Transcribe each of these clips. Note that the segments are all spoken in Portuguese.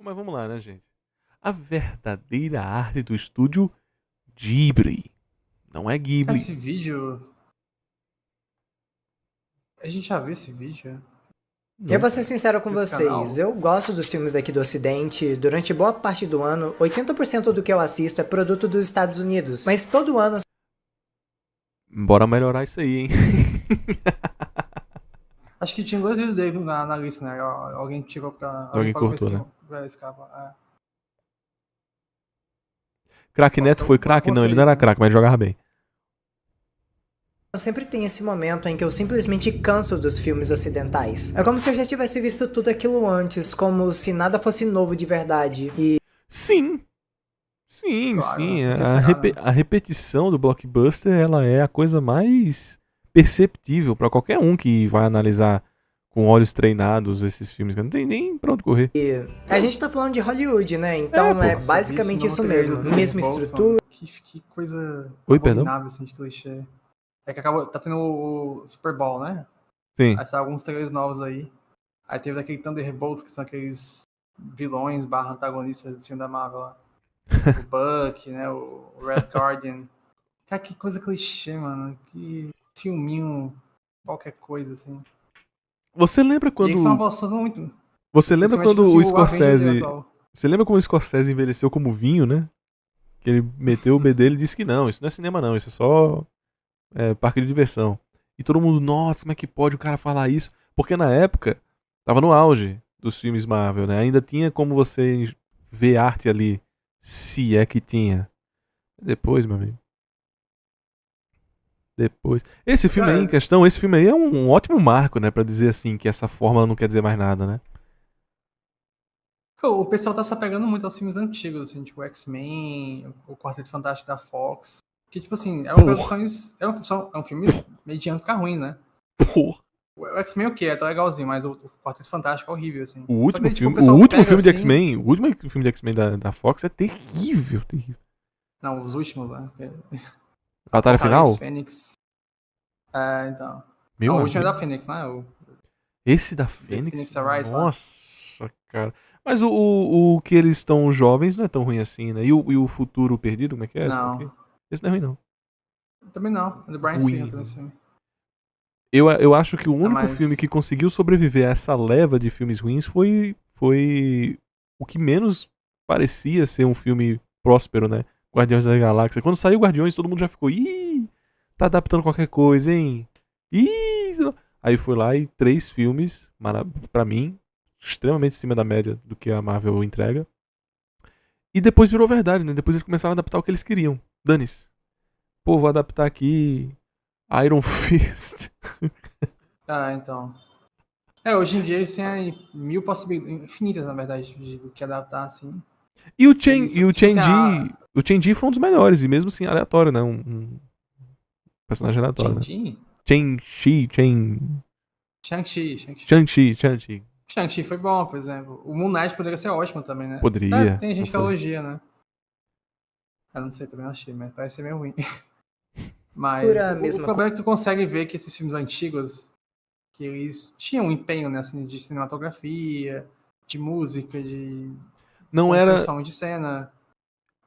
Mas vamos lá, né, gente? A verdadeira arte do estúdio Ghibli. Não é Cara, Ghibli. esse vídeo. A gente já viu esse vídeo? Não. Eu vou ser sincero com Esse vocês, canal? eu gosto dos filmes daqui do Ocidente. Durante boa parte do ano, 80% do que eu assisto é produto dos Estados Unidos. Mas todo ano Bora melhorar isso aí, hein? Acho que tinha 2 vídeos dele na lista, né? Alguém tirou pra. Alguém Pagou cortou, né? pra escapar. Crack Neto foi Bora craque? com Não, ele não vocês, era né? craque, mas jogava bem. sempre tem esse momento em que eu simplesmente canso dos filmes ocidentais. É como se eu já tivesse visto tudo aquilo antes, como se nada fosse novo de verdade. E Sim. Sim, Claro, sim. tem que esperar, né? A repetição do blockbuster, ela é a coisa mais perceptível pra qualquer um que vai analisar com olhos treinados esses filmes. Não tem nem pra onde correr. a gente tá falando de Hollywood, né? Então é pô. basicamente isso mesmo. Mesma Mesma estrutura. Que coisa Oi, perdão? abominável, assim, de clichê. É que acaba, tá tendo o Super Bowl, né? Sim. Aí saiu alguns trailers novos aí. Aí teve aquele Thunderbolts, que são aqueles vilões barra antagonistas do filme da Marvel lá. O Buck, né? O Red Guardian. Cara, que coisa clichê, mano. Que filminho, qualquer coisa, assim. Você lembra E eles estão quando. apostando muito. Você Esse lembra filme é quando tipo assim, o o Avengers Scorsese. atual. Você lembra como o Scorsese envelheceu como vinho, né? Que ele meteu o B dele e disse que não, isso não é cinema não, isso é só parque de diversão. E todo mundo, nossa, como é que pode o cara falar isso? Porque na época, tava no auge dos filmes Marvel, né? Ainda tinha como você ver arte ali, se é que tinha. Depois, meu amigo. Depois. Esse filme aí em Cara, questão, esse filme aí é um ótimo marco, né? Pra dizer assim, que essa fórmula não quer dizer mais nada, né? o pessoal tá se apegando muito aos filmes antigos, assim, tipo X-Men, o Quarteto Fantástico da Fox. Que, tipo assim, é uma produções. É um filme mediano ficar ruim, né? Porra. O X-Men o quê? É tão legalzinho, mas o Quarteto Fantástico é horrível, assim. O último Daí, tipo, filme, pessoal o último pega, filme de assim, X-Men, o último filme de X-Men da Fox é terrível, terrível. Não, os últimos, né? Batalha Apocalipse, Final? Fênix. Então. Meu Não, o último é amigo. da Fênix, né? Esse da The Fênix? Phoenix Arise lá. Nossa, cara. Mas o que eles estão jovens não é tão ruim assim, né? E o Futuro Perdido, como é que é? Não. Esse não é ruim, não. Também não. É do Brian Ruim. Singer também, esse filme. Eu acho que o único mas- filme que conseguiu sobreviver a essa leva de filmes ruins foi o que menos parecia ser um filme próspero, né? Guardiões da Galáxia. Quando saiu Guardiões, todo mundo já ficou, ih, tá adaptando qualquer coisa, hein? Ih! Aí foi lá e 3 filmes, pra mim, extremamente acima da média do que a Marvel entrega. E depois virou verdade, né? Depois eles começaram a adaptar o que eles queriam. Dane-se. Pô, vou adaptar aqui Iron Fist. Então. Hoje em dia eles têm mil possibilidades, infinitas, na verdade, do que adaptar, assim. E o Tipo assim, Chen-Ji foi um dos melhores, e mesmo assim aleatório, né? Um personagem aleatório, né? Shang-Chi? Shang-Chi. Shang-Chi foi bom, por exemplo. O Moon Knight poderia ser ótimo também, né? Poderia. Tem gente que Não foi. elogia, né? Eu não sei, também não achei, mas parece ser meio ruim. Mas Pura o mesma problema é que tu consegue ver que esses filmes antigos, que eles tinham um empenho, né, assim, de cinematografia, de música, de Não era. construção de cena.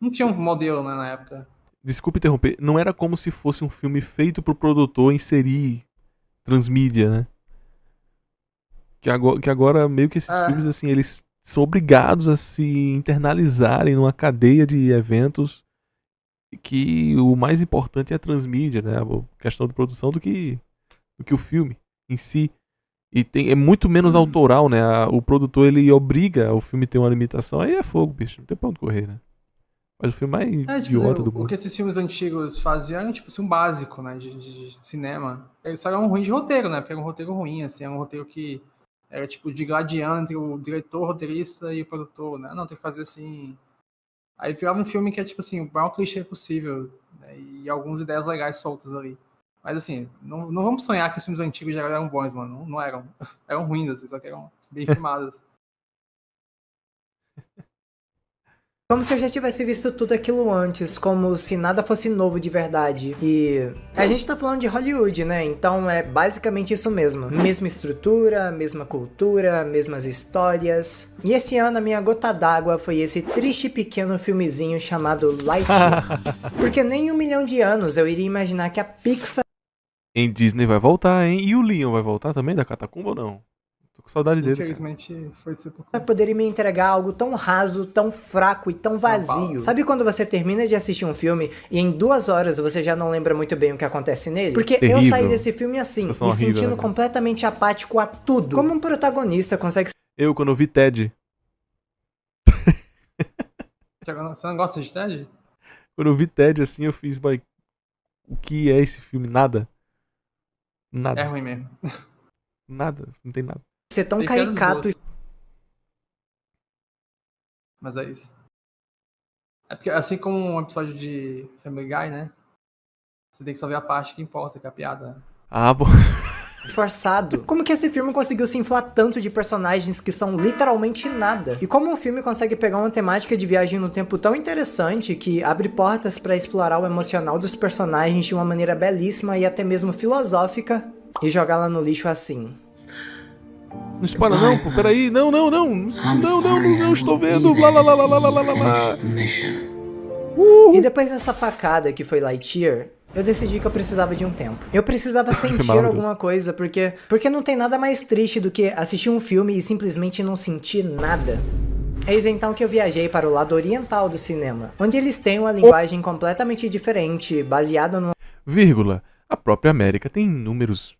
Não tinha um modelo, né, na época. Desculpa interromper. Não era como se fosse um filme feito pro produtor inserir transmídia, né? Que agora meio que esses filmes, assim, eles são obrigados a se internalizarem numa cadeia de eventos que o mais importante é a transmídia, né? A questão de produção do que o filme em si. E é muito menos autoral, né? O produtor, ele obriga o filme a ter uma limitação. Aí é fogo, bicho. Não tem pra onde correr, né? Mas o filme mais Tipo idiota assim, do o mundo. que esses filmes antigos faziam era, tipo assim, um básico, né, de cinema. Eles só eram ruins de roteiro, né? Porque era um roteiro ruim, assim, era um roteiro que era, tipo, digladiando entre o diretor, o roteirista e o produtor, né? Não, tem que fazer assim... Aí virava um filme que é, tipo assim, o maior clichê possível, né? E algumas ideias legais soltas ali. Mas, assim, não vamos sonhar que os filmes antigos já eram bons, mano. Não eram. Eram ruins, assim, só que eram bem filmados. Como se eu já tivesse visto tudo aquilo antes, como se nada fosse novo de verdade. E a gente tá falando de Hollywood, né? Então é basicamente isso mesmo. Mesma estrutura, mesma cultura, mesmas histórias. E esse ano a minha gota d'água foi esse triste pequeno filmezinho chamado Lightyear. Porque nem 1 milhão de anos eu iria imaginar que a Pixar Em Disney vai voltar, hein? E o Leon vai voltar também da Catacumba ou não? Tô com saudade dele. Cara. Infelizmente, foi ser por poderia me entregar algo tão raso, tão fraco e tão vazio. Paulo. Sabe quando você termina de assistir um filme e em 2 horas você já não lembra muito bem o que acontece nele? Porque eu Terrível. saí desse filme assim, me Sensação horrível, sentindo né? completamente apático a tudo. Como um protagonista consegue Eu, quando eu vi Ted. Você não gosta de Ted? Quando eu vi Ted, assim, eu fiz, boy, o que é esse filme? Nada. É Nada. ruim mesmo. Nada. Não tem nada. ser tão Tem piadas caricato boas. Mas é isso. É porque, assim como um episódio de Family Guy, né? Você tem que só ver a parte que importa, que é a piada, né? Ah, bom. e forçado. Como que esse filme conseguiu se inflar tanto de personagens que são literalmente nada? E como um filme consegue pegar uma temática de viagem no tempo tão interessante que abre portas pra explorar o emocional dos personagens de uma maneira belíssima e até mesmo filosófica e jogá-la no lixo assim? Não espalha não, pô. Peraí. Não. Não estou vendo. Blá, blá, blá, blá, blá, blá, blá. E depois dessa facada que foi Lightyear, eu decidi que eu precisava de um tempo. Eu precisava sentir maravilhoso. alguma coisa, porque não tem nada mais triste do que assistir um filme e simplesmente não sentir nada. Eis então que eu viajei para o lado oriental do cinema, onde eles têm uma linguagem completamente diferente, baseada no Vírgula. A própria América tem inúmeros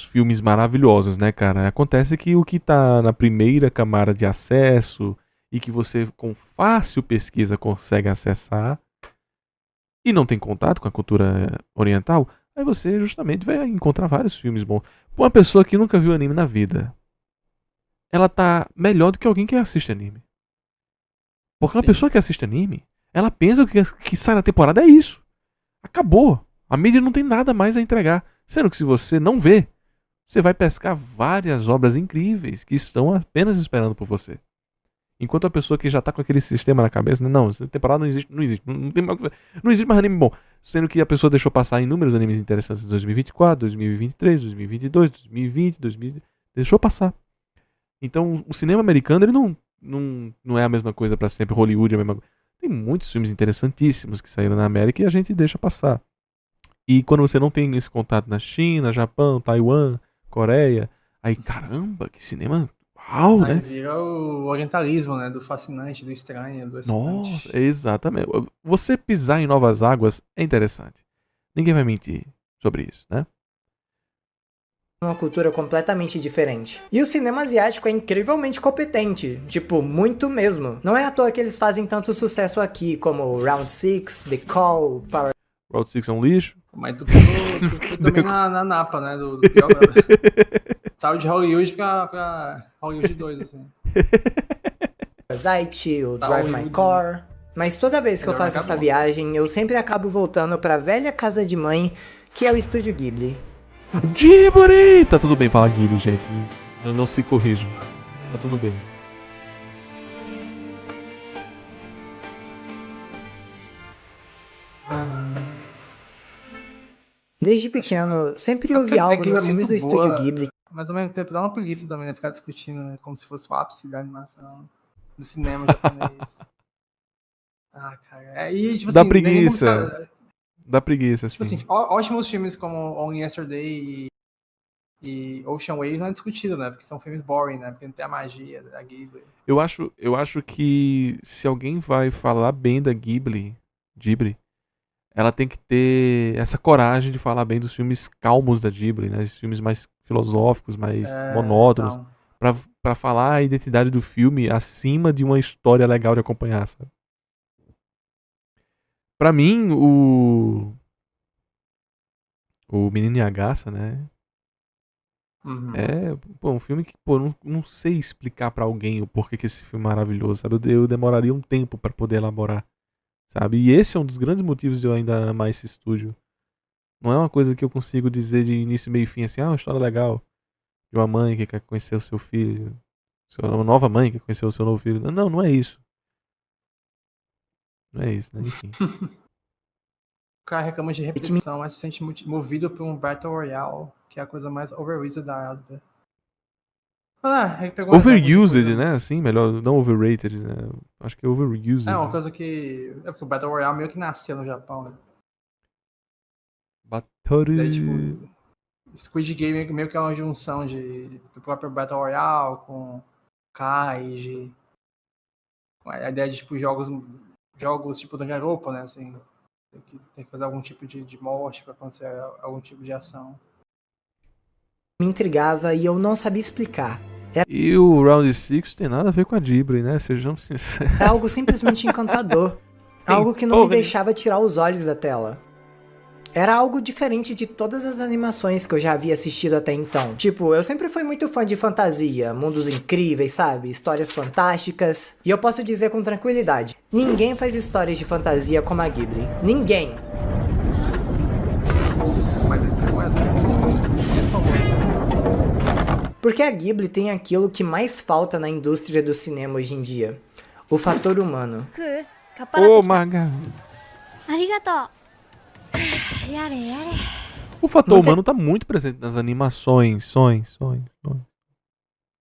filmes maravilhosos, né, cara? Acontece que o que tá na primeira camada de acesso e que você com fácil pesquisa consegue acessar e não tem contato com a cultura oriental, aí você justamente vai encontrar vários filmes bons. Pra uma pessoa que nunca viu anime na vida, ela tá melhor do que alguém que assiste anime. Porque uma Sim. pessoa que assiste anime, ela pensa que o que sai na temporada é isso. Acabou. A mídia não tem nada mais a entregar. Sendo que se você não vê, você vai pescar várias obras incríveis que estão apenas esperando por você. Enquanto a pessoa que já tá com aquele sistema na cabeça, não, essa temporada não existe, não existe mais anime bom. Sendo que a pessoa deixou passar inúmeros animes interessantes em 2024, 2023, 2022, 2020, 2020, deixou passar. Então, o cinema americano, ele não é a mesma coisa pra sempre, Hollywood é a mesma coisa. Tem muitos filmes interessantíssimos que saíram na América e a gente deixa passar. E quando você não tem esse contato na China, Japão, Taiwan, Coreia, aí caramba, que cinema uau, Aí né? vira o orientalismo, né? Do fascinante, do estranho, do excitante. Nossa, exatamente. Você pisar em novas águas é interessante. Ninguém vai mentir sobre isso, né? uma cultura completamente diferente. E o cinema asiático é incrivelmente competente, tipo, muito mesmo. Não é à toa que eles fazem tanto sucesso aqui, como Round 6, The Call, Power Route 6 é um lixo. Mas tu foi também na napa, né? Do pior. Saiu de Hollywood pra Hollywood 2, assim. Parasite, o Tá Drive My horrível. Car. Mas toda vez que eu Melhor faço essa acabou. viagem, eu sempre acabo voltando pra velha casa de mãe, que é o Estúdio Ghibli. Ghibli! Tá tudo bem falar Ghibli, gente. Não se corrijam. Tá tudo bem. Desde pequeno, sempre ouvi algo Aquilo nos é filmes muito do Estúdio boa. Ghibli Mas ao mesmo tempo dá uma preguiça também, né? Ficar discutindo, né? Como se fosse o ápice da animação. Do cinema japonês. Ah, cara. E, tipo Dá assim, nem como preguiça. ficar- Dá preguiça, Tipo assim. assim, ótimos filmes como Only Yesterday e Ocean Waves não é discutido, né? Porque são filmes boring, né? Porque não tem a magia da Ghibli. Eu acho que se alguém vai falar bem da Ghibli, ela tem que ter essa coragem de falar bem dos filmes calmos da Ghibli, né? Esses filmes mais filosóficos, mais monótonos. Então, Pra falar a identidade do filme acima de uma história legal de acompanhar, sabe? Pra mim, o Menino Yagasa, né? uhum. É um filme que, pô, não sei explicar pra alguém o porquê que esse filme é maravilhoso, sabe? Eu demoraria um tempo pra poder elaborar, sabe? E esse é um dos grandes motivos de eu ainda amar esse estúdio. Não é uma coisa que eu consigo dizer de início, meio e fim, assim, uma história legal de uma mãe que quer conhecer o seu filho, uma nova mãe que quer conhecer o seu novo filho. Não é isso. Não é isso, né? Enfim. O cara reclama de repetição, mas se sente movido por um Battle Royale, que é a coisa mais overrated da Asda. Ele pegou um exemplo de Overused, coisa- né? Assim, melhor, não overrated, né? Acho que é overused. É uma coisa que. É porque o Battle Royale meio que nasceu no Japão, né? Daí, Batoru... tipo, Squid Game meio que é uma junção do próprio Battle Royale com Kaiji, com a ideia de tipo, jogos tipo Danganronpa, né? Assim, tem que fazer algum tipo de morte pra acontecer algum tipo de ação. Me intrigava e eu não sabia explicar. E o Round 6 tem nada a ver com a Ghibli, né? Sejamos sinceros. Era algo simplesmente encantador. Algo que não me deixava tirar os olhos da tela. Era algo diferente de todas as animações que eu já havia assistido até então. Tipo, eu sempre fui muito fã de fantasia, mundos incríveis, sabe? Histórias fantásticas. E eu posso dizer com tranquilidade, ninguém faz histórias de fantasia como a Ghibli. Ninguém. Mas ele pegou um exemplo muito famoso. Porque a Ghibli tem aquilo que mais falta na indústria do cinema hoje em dia. O fator humano. Ô, Maga. ありがとう。やれやれ。 O fator Não tem- humano tá muito presente nas animações. Sonhos.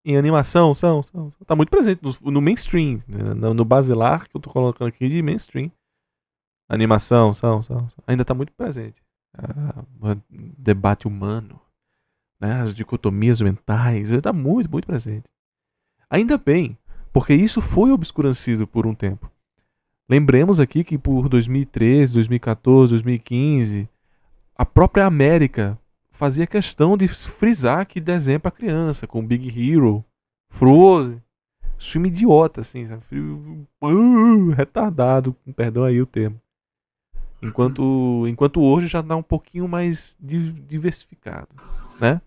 Em animação, tá muito presente no mainstream. No basilar que eu tô colocando aqui de mainstream. Animação, ainda tá muito presente. O debate humano, né? As dicotomias mentais, tá muito, muito presente. Ainda bem, porque isso foi obscurecido por um tempo. Lembremos aqui que por 2013, 2014, 2015, a própria América fazia questão de frisar que desenho é pra criança, com Big Hero, Frozen, filme idiota, assim, sabe? Retardado, com perdão aí o termo. Enquanto hoje já tá um pouquinho mais diversificado, né?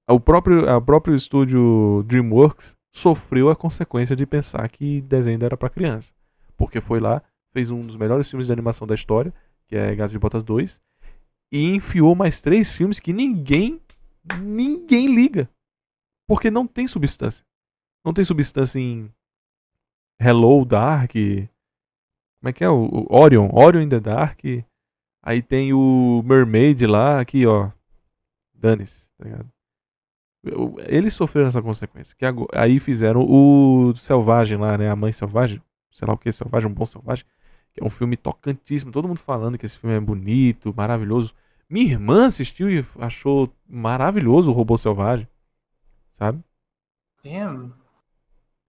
O próprio estúdio DreamWorks sofreu a consequência de pensar que desenho era pra criança. Porque foi lá, fez um dos melhores filmes de animação da história, que é Gato de Botas 2, e enfiou mais 3 filmes que ninguém liga. Porque não tem substância. Não tem substância em Hello, Dark. Como é que é? O Orion in the Dark. Aí tem o Mermaid lá, aqui, ó. Dane-se, tá ligado? Eles sofreram essa consequência. Aí fizeram o Selvagem lá, né? A Mãe Selvagem. Sei lá o que, Selvagem, um bom Selvagem. Que é um filme tocantíssimo. Todo mundo falando que esse filme é bonito, maravilhoso. Minha irmã assistiu e achou maravilhoso o Robô Selvagem. Sabe? Damn.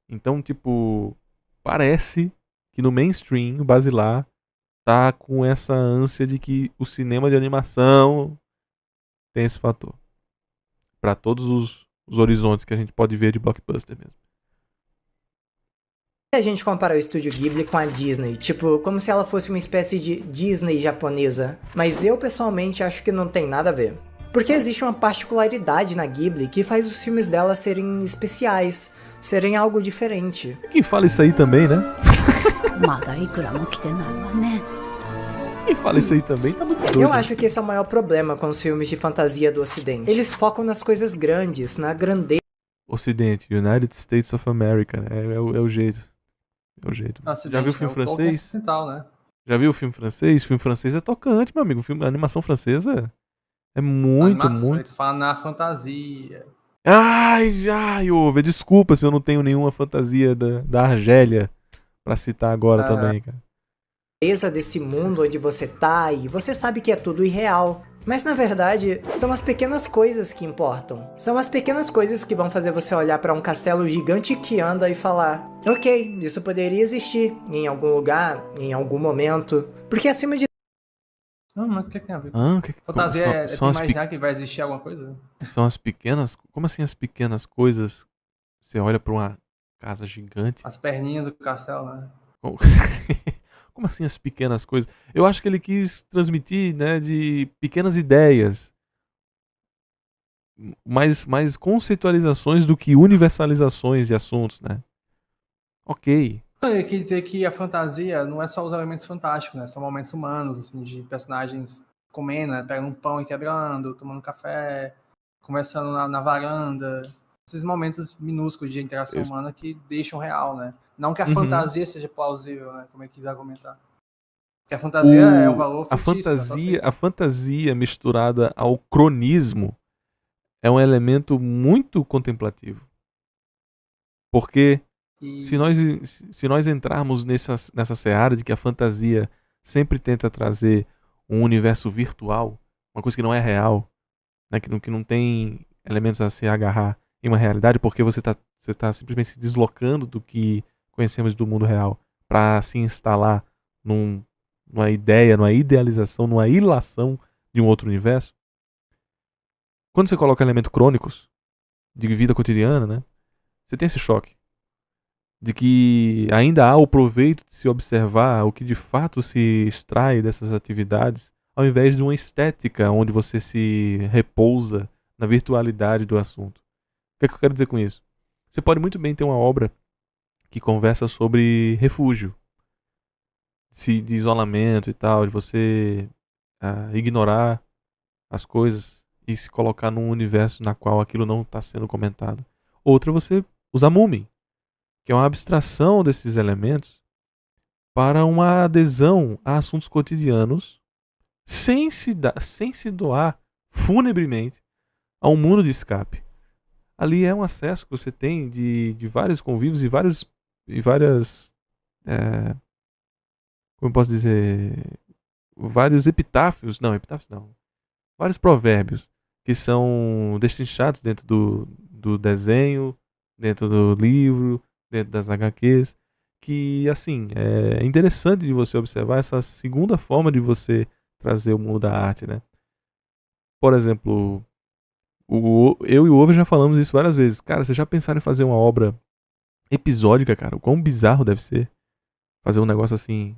Então, tipo, parece que no mainstream, o basilar tá com essa ânsia de que o cinema de animação tem esse fator. Pra todos os horizontes que a gente pode ver de blockbuster mesmo. A gente compara o estúdio Ghibli com a Disney, tipo, como se ela fosse uma espécie de Disney japonesa. Mas eu pessoalmente acho que não tem nada a ver. Porque existe uma particularidade na Ghibli que faz os filmes dela serem especiais, serem algo diferente. E quem fala isso aí também, né? まだいくらも来てないわね。 Quem fala isso aí também tá muito doido. Eu acho que esse é o maior problema com os filmes de fantasia do ocidente. Eles focam nas coisas grandes, na grandeza. Ocidente, United States of America, né? É o jeito. É o jeito. Já viu o filme francês? Né? Já viu o filme francês? O filme francês é tocante, meu amigo. A animação francesa é muito, muito. Tu fala na fantasia. Ai, ouve. Desculpa se eu não tenho nenhuma fantasia da Argélia pra citar agora também, cara. Desse mundo onde você tá e você sabe que é tudo irreal. Mas na verdade, são as pequenas coisas que importam. São as pequenas coisas que vão fazer você olhar pra um castelo gigante que anda e falar: ok, isso poderia existir em algum lugar, em algum momento. Porque acima de Não, mas o que tem a ver? Fantasia É tu imaginar que vai existir alguma coisa? São as pequenas... Como assim as pequenas coisas? Você olha pra uma casa gigante... As perninhas do castelo, né? Como assim as pequenas coisas? Eu acho que ele quis transmitir, né, de pequenas ideias. Mais conceitualizações do que universalizações de assuntos, né? Ok. Ele quer dizer que a fantasia não é só os elementos fantásticos, né? São momentos humanos, assim, de personagens comendo, né? Pegando um pão e quebrando, tomando café, conversando na varanda. Esses momentos minúsculos de interação humana que deixam real, né? Não que a fantasia seja plausível, né? Como ele quis argumentar. Que a fantasia é um valor a fictício. fantasia misturada ao cronismo é um elemento muito contemplativo. Porque E se nós entrarmos nessa seara de que a fantasia sempre tenta trazer um universo virtual, uma coisa que não é real, né, que não tem elementos a se agarrar em uma realidade, porque você tá simplesmente se deslocando do que conhecemos do mundo real para se instalar numa ideia, numa idealização, numa ilação de um outro universo. Quando você coloca elementos crônicos de vida cotidiana, né, você tem esse choque de que ainda há o proveito de se observar o que de fato se extrai dessas atividades, ao invés de uma estética onde você se repousa na virtualidade do assunto. O que é que eu quero dizer com isso? Você pode muito bem ter uma obra que conversa sobre refúgio, de isolamento e tal, de você ignorar as coisas e se colocar num universo na qual aquilo não está sendo comentado. Outra, você usar Moomin, que é uma abstração desses elementos para uma adesão a assuntos cotidianos sem se doar funebremente a um mundo de escape. Ali é um acesso que você tem de vários convívios e várias como eu posso dizer, vários epitáfios não, vários provérbios que são destrinchados dentro do desenho, dentro do livro, dentro das HQs, que, assim, é interessante de você observar essa segunda forma de você trazer o mundo da arte, né? Por exemplo, eu e o Ovo já falamos isso várias vezes. Cara, vocês já pensaram em fazer uma obra episódica, cara? O quão bizarro deve ser fazer um negócio assim.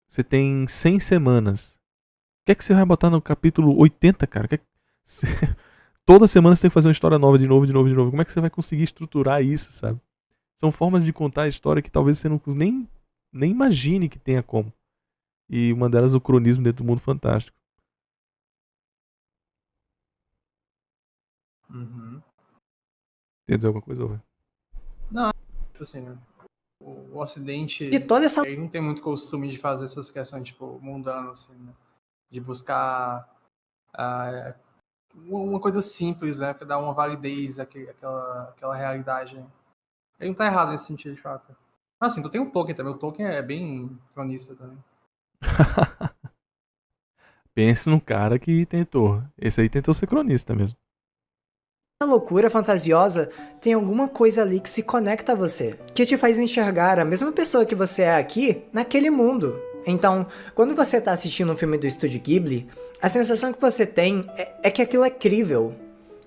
Você tem 100 semanas. O que é que você vai botar no capítulo 80, cara? Toda semana você tem que fazer uma história nova de novo. Como é que você vai conseguir estruturar isso, sabe? São formas de contar a história que talvez você nem imagine que tenha como. E uma delas é o cronismo dentro do mundo fantástico. Entendeu alguma coisa, velho? tipo assim, né? O Ocidente, De toda essa ele não tem muito costume de fazer essas questões, tipo, mundanas, assim, né? De buscar uma coisa simples, né? Pra dar uma validez àquela realidade. Ele não tá errado nesse sentido, de fato. Mas assim, tu tem o Tolkien também. O Tolkien é bem cronista também. Pense num cara que tentou. Esse aí tentou ser cronista mesmo. loucura fantasiosa, tem alguma coisa ali que se conecta a você, que te faz enxergar a mesma pessoa que você é aqui, naquele mundo. Então, quando você tá assistindo um filme do Estúdio Ghibli, a sensação que você tem é que aquilo é crível.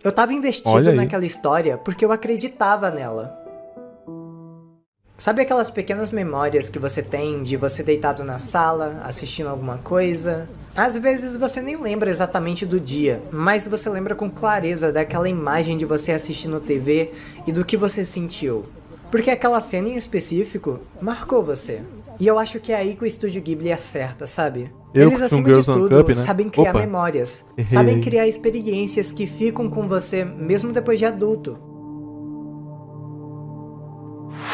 Eu tava investido naquela história porque eu acreditava nela. Sabe aquelas pequenas memórias que você tem de você deitado na sala, assistindo alguma coisa? Às vezes você nem lembra exatamente do dia, mas você lembra com clareza daquela imagem de você assistindo TV e do que você sentiu. Porque aquela cena em específico marcou você. E eu acho que é aí que o Estúdio Ghibli acerta, sabe? Eles, acima de tudo, sabem criar memórias, sabem criar experiências que ficam com você mesmo depois de adulto.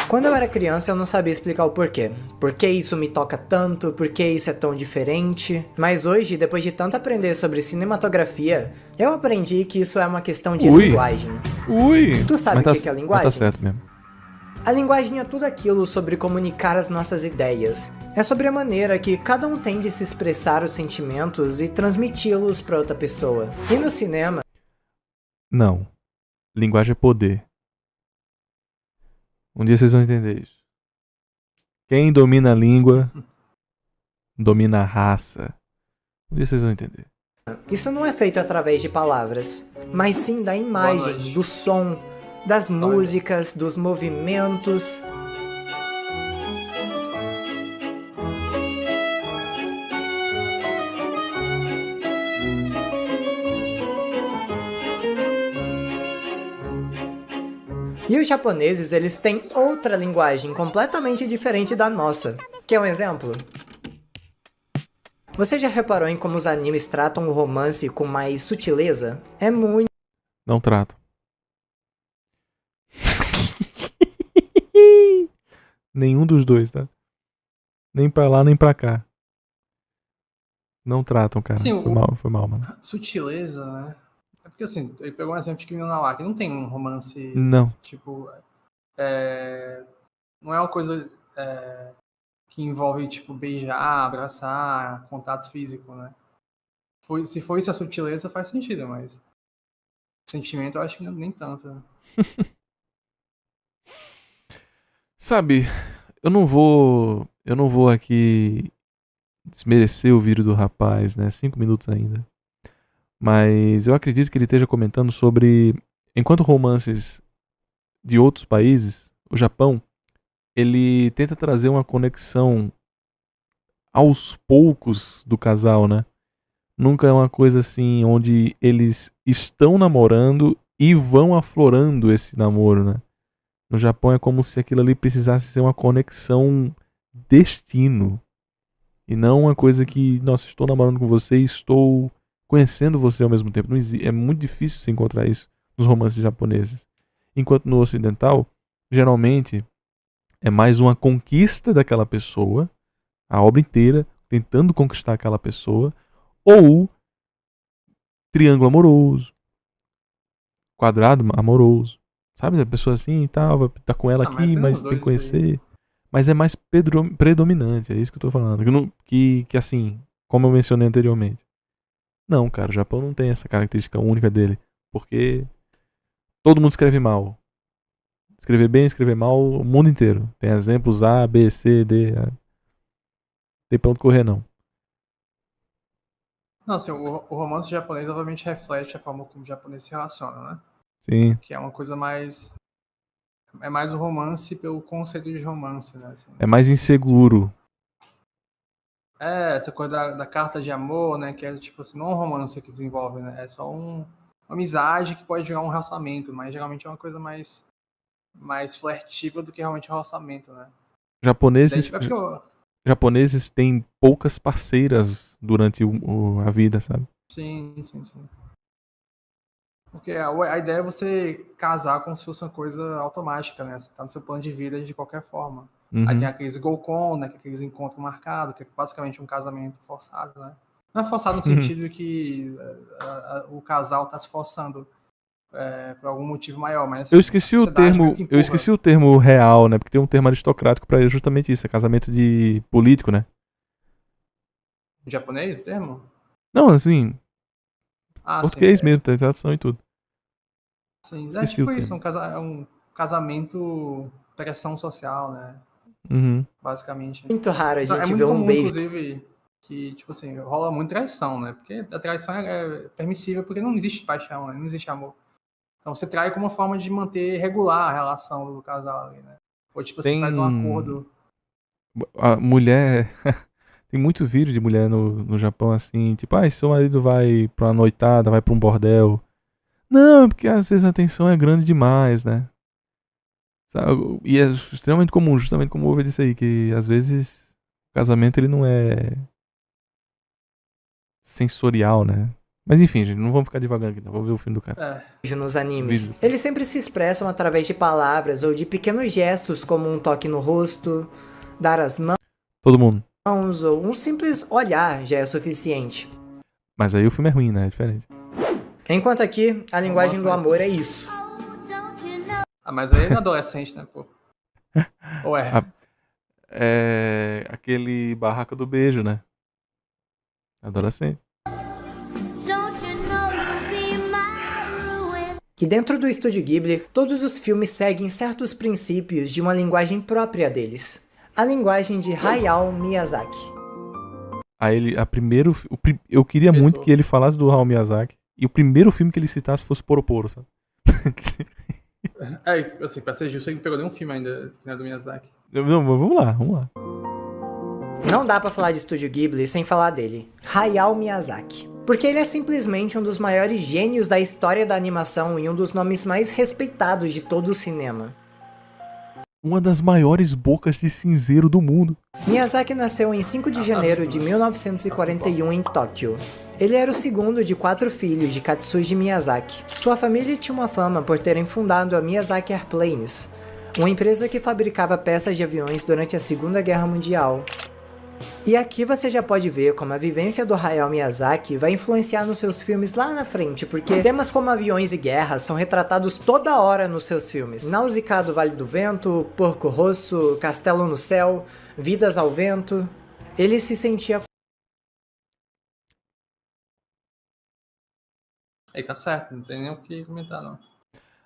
Quando eu era criança, eu não sabia explicar o porquê. Por que isso me toca tanto? Por que isso é tão diferente? Mas hoje, depois de tanto aprender sobre cinematografia, eu aprendi que isso é uma questão de linguagem. Tu sabe o que é linguagem? Tá certo mesmo. A linguagem é tudo aquilo sobre comunicar as nossas ideias. É sobre a maneira que cada um tem de se expressar os sentimentos e transmiti-los para outra pessoa. E no cinema... Não. Linguagem é poder. Um dia vocês vão entender isso. Quem domina a língua, domina a raça. Um dia vocês vão entender. Isso não é feito através de palavras, mas sim da imagem, do som, das músicas, dos movimentos. E os japoneses, eles têm outra linguagem completamente diferente da nossa. Quer um exemplo? Você já reparou em como os animes tratam o romance com mais sutileza? É muito... Não trato. Nenhum dos dois, tá? Nem pra lá, nem pra cá. Não tratam, cara. Sim, Foi mal, mano. sutileza, né? É porque assim, ele pegou um exemplo de Kimi no Na wa, que não tem um romance, Não. tipo, não é uma coisa que envolve, tipo, beijar, abraçar, contato físico, né? Se for isso a sutileza, faz sentido, mas sentimento eu acho que nem tanto, né? Sabe, eu não vou aqui desmerecer o vídeo do rapaz, né? 5 minutos ainda. Mas eu acredito que ele esteja comentando sobre, enquanto romances de outros países, o Japão, ele tenta trazer uma conexão aos poucos do casal, né? Nunca é uma coisa assim onde eles estão namorando e vão aflorando esse namoro, né? No Japão é como se aquilo ali precisasse ser uma conexão destino. E não uma coisa que, nossa, estou namorando com você e estou conhecendo você ao mesmo tempo. Não é muito difícil se encontrar isso nos romances japoneses. Enquanto no ocidental, geralmente é mais uma conquista daquela pessoa, a obra inteira tentando conquistar aquela pessoa, ou triângulo amoroso, quadrado amoroso. Sabe, a pessoa assim e tal, tá com ela aqui, mas tem que conhecer. Mas é mais predominante, é isso que eu tô falando. Que assim, como eu mencionei anteriormente. Não, cara, o Japão não tem essa característica única dele. Porque todo mundo escreve mal. Escrever bem, escrever mal, o mundo inteiro. Tem exemplos A, B, C, D. Não tem pra onde correr, não. Não, assim, o romance japonês obviamente reflete a forma como o japonês se relaciona, né? Sim. Que é uma coisa mais... É mais o romance pelo conceito de romance, né? Assim, é mais inseguro. essa coisa da carta de amor, né? Que é tipo assim, não é um romance que desenvolve, né? É só uma amizade que pode virar um relacionamento, mas geralmente é uma coisa mais flertível do que realmente um relacionamento, né? Japoneses têm poucas parceiras durante a vida, sabe? Sim. Porque a ideia é você casar como se fosse uma coisa automática, né? Você tá no seu plano de vida de qualquer forma. Uhum. Aí tem aqueles Gokon, né? Que é aqueles encontros marcados, que é basicamente um casamento forçado, né? Não é forçado no sentido de que o casal tá se forçando por algum motivo maior, mas assim, eu esqueci o termo real, né? Porque tem um termo aristocrático pra justamente isso, é casamento de político, né? Em japonês, o termo? Não, assim, português sim, mesmo, tem tradução e tudo. Sim, é tipo isso, um casamento pressão social, né? Uhum. Basicamente. Muito raro a gente muito ver um comum, beijo. Inclusive, que, tipo assim, rola muito traição, né? Porque a traição é permissível porque não existe paixão, né? Não existe amor. Então você trai como uma forma de manter regular a relação do casal ali, né? Ou tipo assim, faz um acordo. A mulher... Tem muito vídeo de mulher no Japão assim, tipo, seu marido vai pra uma noitada, vai pra um bordel. Não, é porque às vezes a tensão é grande demais, né? Sabe? E é extremamente comum, justamente como houve disso aí, que às vezes o casamento ele não é sensorial, né? Mas enfim, gente, não vamos ficar devagando aqui, não. Vamos ver o filme do cara. Nos animes. Eles sempre se expressam através de palavras ou de pequenos gestos, como um toque no rosto, dar as mãos. Todo mundo. Ou um simples olhar já é suficiente. Mas aí o filme é ruim, né? É diferente. Enquanto aqui, a linguagem do amor é isso. Mas aí é adolescente, né, pô? Ou é? É aquele barraca do beijo, né? Adolescente. E dentro do estúdio Ghibli, todos os filmes seguem certos princípios de uma linguagem própria deles. A linguagem de Hayao Miyazaki. Eu queria muito que ele falasse do Hayao Miyazaki e o primeiro filme que ele citasse fosse Poro, sabe? Assim, pra ser justo, ele não pegou nenhum filme ainda que não é do Miyazaki. Não, mas vamos lá. Não dá pra falar de estúdio Ghibli sem falar dele, Hayao Miyazaki. Porque ele é simplesmente um dos maiores gênios da história da animação e um dos nomes mais respeitados de todo o cinema. Uma das maiores bocas de cinzeiro do mundo. Miyazaki nasceu em 5 de janeiro de 1941 em Tóquio. Ele era o segundo de 4 filhos de Katsuji Miyazaki. Sua família tinha uma fama por terem fundado a Miyazaki Airplanes, uma empresa que fabricava peças de aviões durante a Segunda Guerra Mundial. E aqui você já pode ver como a vivência do Hayao Miyazaki vai influenciar nos seus filmes lá na frente, porque temas como aviões e guerras são retratados toda hora nos seus filmes. Nausicaa do Vale do Vento, Porco Rosso, Castelo no Céu, Vidas ao Vento. Ele se sentia... Aí tá certo, não tem nem o que comentar, não.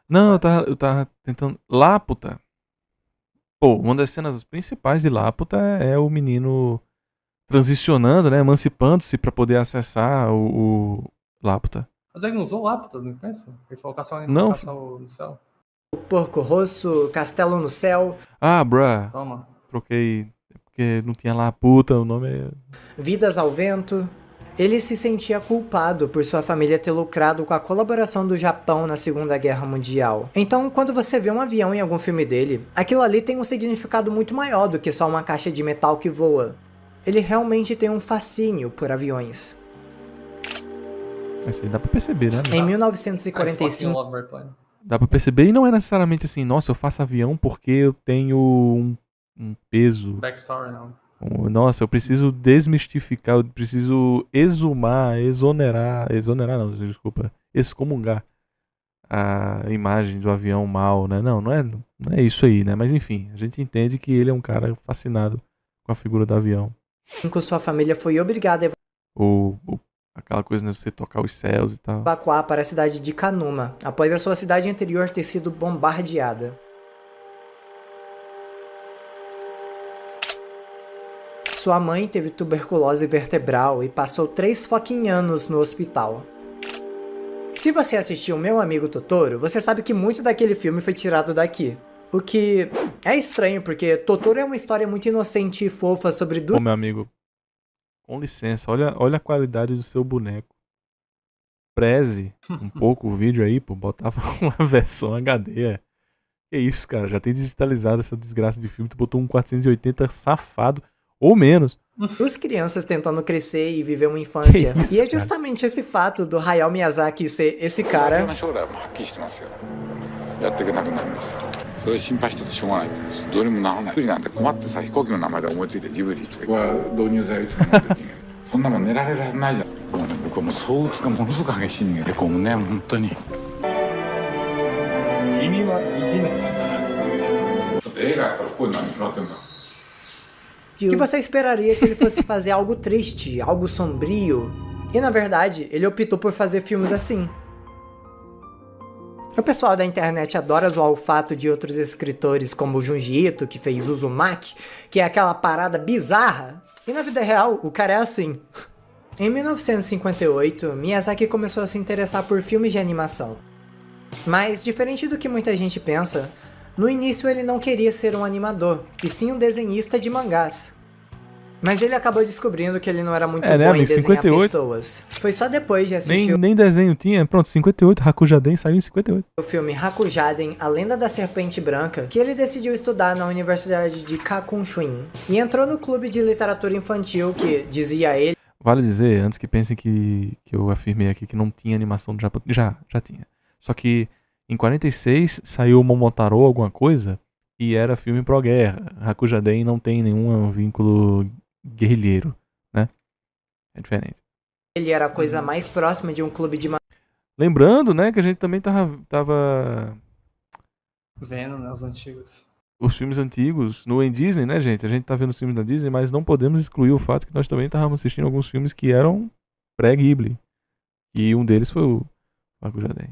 Não, eu tava tentando. Laputa. Pô, uma das cenas principais de Laputa é o menino transicionando, né? Emancipando-se pra poder acessar o Laputa. Mas ele não usou o lápis, não pensa? Ele falou caçar Não. no céu. Porco Rosso, Castelo no Céu, Ah, bruh. Toma. Troquei. Porque não tinha Laputa, o nome é. Vidas ao Vento. Ele se sentia culpado por sua família ter lucrado com a colaboração do Japão na Segunda Guerra Mundial. Então, quando você vê um avião em algum filme dele, aquilo ali tem um significado muito maior do que só uma caixa de metal que voa. Ele realmente tem um fascínio por aviões. Isso aí dá pra perceber, né? Em I 1945, love airplane. Dá pra perceber e não é necessariamente assim, nossa, eu faço avião porque eu tenho um peso. Backstory, não. Nossa, eu preciso desmistificar, eu preciso exonerar não, desculpa, excomungar a imagem do avião mal, né? Não é isso aí, né? Mas enfim, a gente entende que ele é um cara fascinado com a figura do avião. sua família foi obrigada a Aquela coisa, né, de você tocar os céus e tal. evacuar para a cidade de Kanuma, após a sua cidade anterior ter sido bombardeada. Sua mãe teve tuberculose vertebral e passou 3 fucking anos no hospital. Se você assistiu Meu Amigo Totoro, você sabe que muito daquele filme foi tirado daqui. O que é estranho, porque Totoro é uma história muito inocente e fofa sobre duas... Ô, meu amigo, com licença, olha a qualidade do seu boneco. Preze um pouco o vídeo aí, pô, botava uma versão HD. Que isso, cara, já tem digitalizado essa desgraça de filme, tu botou um 480 safado, ou menos. Duas crianças tentando crescer e viver uma infância. Que isso, e é cara? justamente esse fato do Hayao Miyazaki ser esse cara 将来はもうはっきりしてますよやっていけなくなりますそれ心配しててしょうがないですどうにもならないジブリなんて困ってさ飛行機の名前で思いついてジブリとかは導入剤打つの持ってる人間そんなもん寝られるはずないじゃんもうね僕はもう相打つがものすごく激しい人間でこうね本当に君は生きないちょっと映画やったら不幸になるに決まってんだ que você esperaria que ele fosse fazer algo triste, algo sombrio. E na verdade, ele optou por fazer filmes assim. O pessoal da internet adora zoar o fato de outros escritores como o Junji Ito, que fez Uzumaki, que é aquela parada bizarra. E na vida real, o cara é assim. Em 1958, Miyazaki começou a se interessar por filmes de animação. Mas, diferente do que muita gente pensa, no início ele não queria ser um animador, e sim um desenhista de mangás. Mas ele acabou descobrindo que ele não era muito bom né, em amigo? desenhar 58. pessoas. Foi só depois de assistir Nem desenho tinha. Pronto, 58. Hakujaden saiu em 58. o filme Hakujaden, A Lenda da Serpente Branca, que ele decidiu estudar na Universidade de Kakunshin. E entrou no clube de literatura infantil que, dizia ele, Vale dizer, antes que pensem que eu afirmei aqui que não tinha animação do Japão. Já tinha. Só que em 46 saiu Momotaro alguma coisa e era filme pró-guerra. Hakujaden não tem nenhum vínculo guerrilheiro, né? É diferente. ele era a coisa mais próxima de um clube de Lembrando, né, que a gente também tava Vendo, né, os antigos. os filmes antigos no em Disney, né, gente? A gente tá vendo os filmes da Disney, mas não podemos excluir o fato que nós também estávamos assistindo alguns filmes que eram pré-Ghibli. E um deles foi o Hakujaden.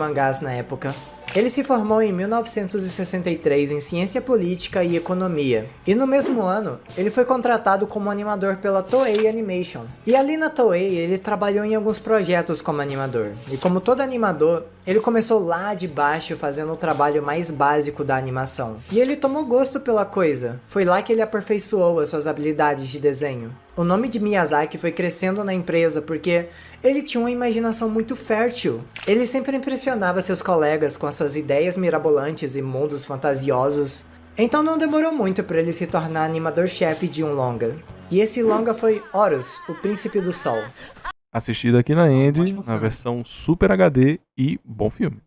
mangás na época. Ele se formou em 1963 em Ciência Política e Economia, e no mesmo ano, ele foi contratado como animador pela Toei Animation. E ali na Toei, ele trabalhou em alguns projetos como animador, e como todo animador, ele começou lá de baixo fazendo o trabalho mais básico da animação. E ele tomou gosto pela coisa, foi lá que ele aperfeiçoou as suas habilidades de desenho. O nome de Miyazaki foi crescendo na empresa porque ele tinha uma imaginação muito fértil. Ele sempre impressionava seus colegas com as suas ideias mirabolantes e mundos fantasiosos. Então não demorou muito para ele se tornar animador-chefe de um longa. E esse longa foi Horus, o Príncipe do Sol. Assistido aqui na Andy, ótimo na filme. versão Super HD e bom filme.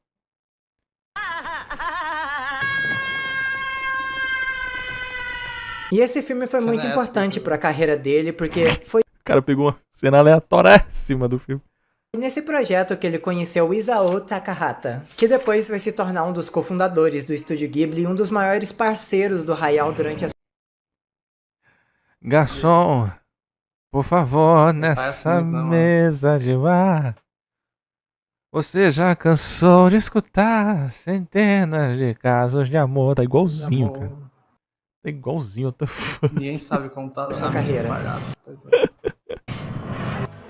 E esse filme foi muito Cena importante épica. pra carreira dele, porque foi O cara pegou uma cena aleatoríssima do filme. nesse projeto que ele conheceu Isao Takahata, que depois vai se tornar um dos cofundadores do Estúdio Ghibli e um dos maiores parceiros do Hayao durante a Garçom, por favor, parece nessa muito, não, mano. mesa de bar. Você já cansou de escutar centenas de casos de amor? Tá igualzinho, Amor, cara. Tá igualzinho. Eu tô... Ninguém sabe como tá Sua a carreira. palhaço, pois é.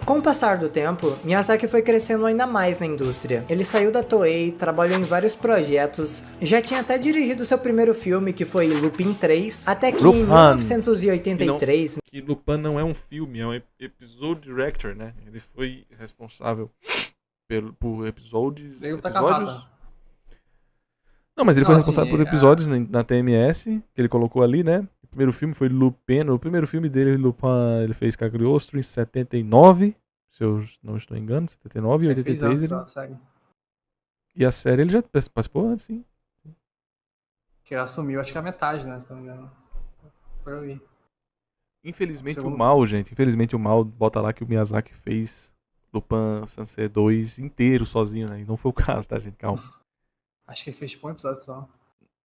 Com o passar do tempo, Miyazaki foi crescendo ainda mais na indústria. Ele saiu da Toei, trabalhou em vários projetos, já tinha até dirigido seu primeiro filme, que foi Lupin 3, até que em Lupin. 1983, Que Lupin não é um filme, é um episode director, né? Ele foi responsável por episódios. Veio o episódios... Takahata. Não, mas ele Não, foi assim, responsável por episódios na TMS, que ele colocou ali, né? O primeiro filme foi Lupin. O primeiro filme dele, Lupin, ele fez Cagliostro em 79, se eu não estou enganando, 79 e Ele fez 83. antes, Ele... ó, sério. E a série ele já participou antes, sim. Que ele assumiu, acho que a metade, né? Se não me engano. Foi ali. Infelizmente Segundo- o mal, gente. Infelizmente o mal bota lá que o Miyazaki fez Lupin Sansei 2 inteiro sozinho, né? E não foi o caso, tá, gente? Calma. Acho que ele fez tipo um episódio só.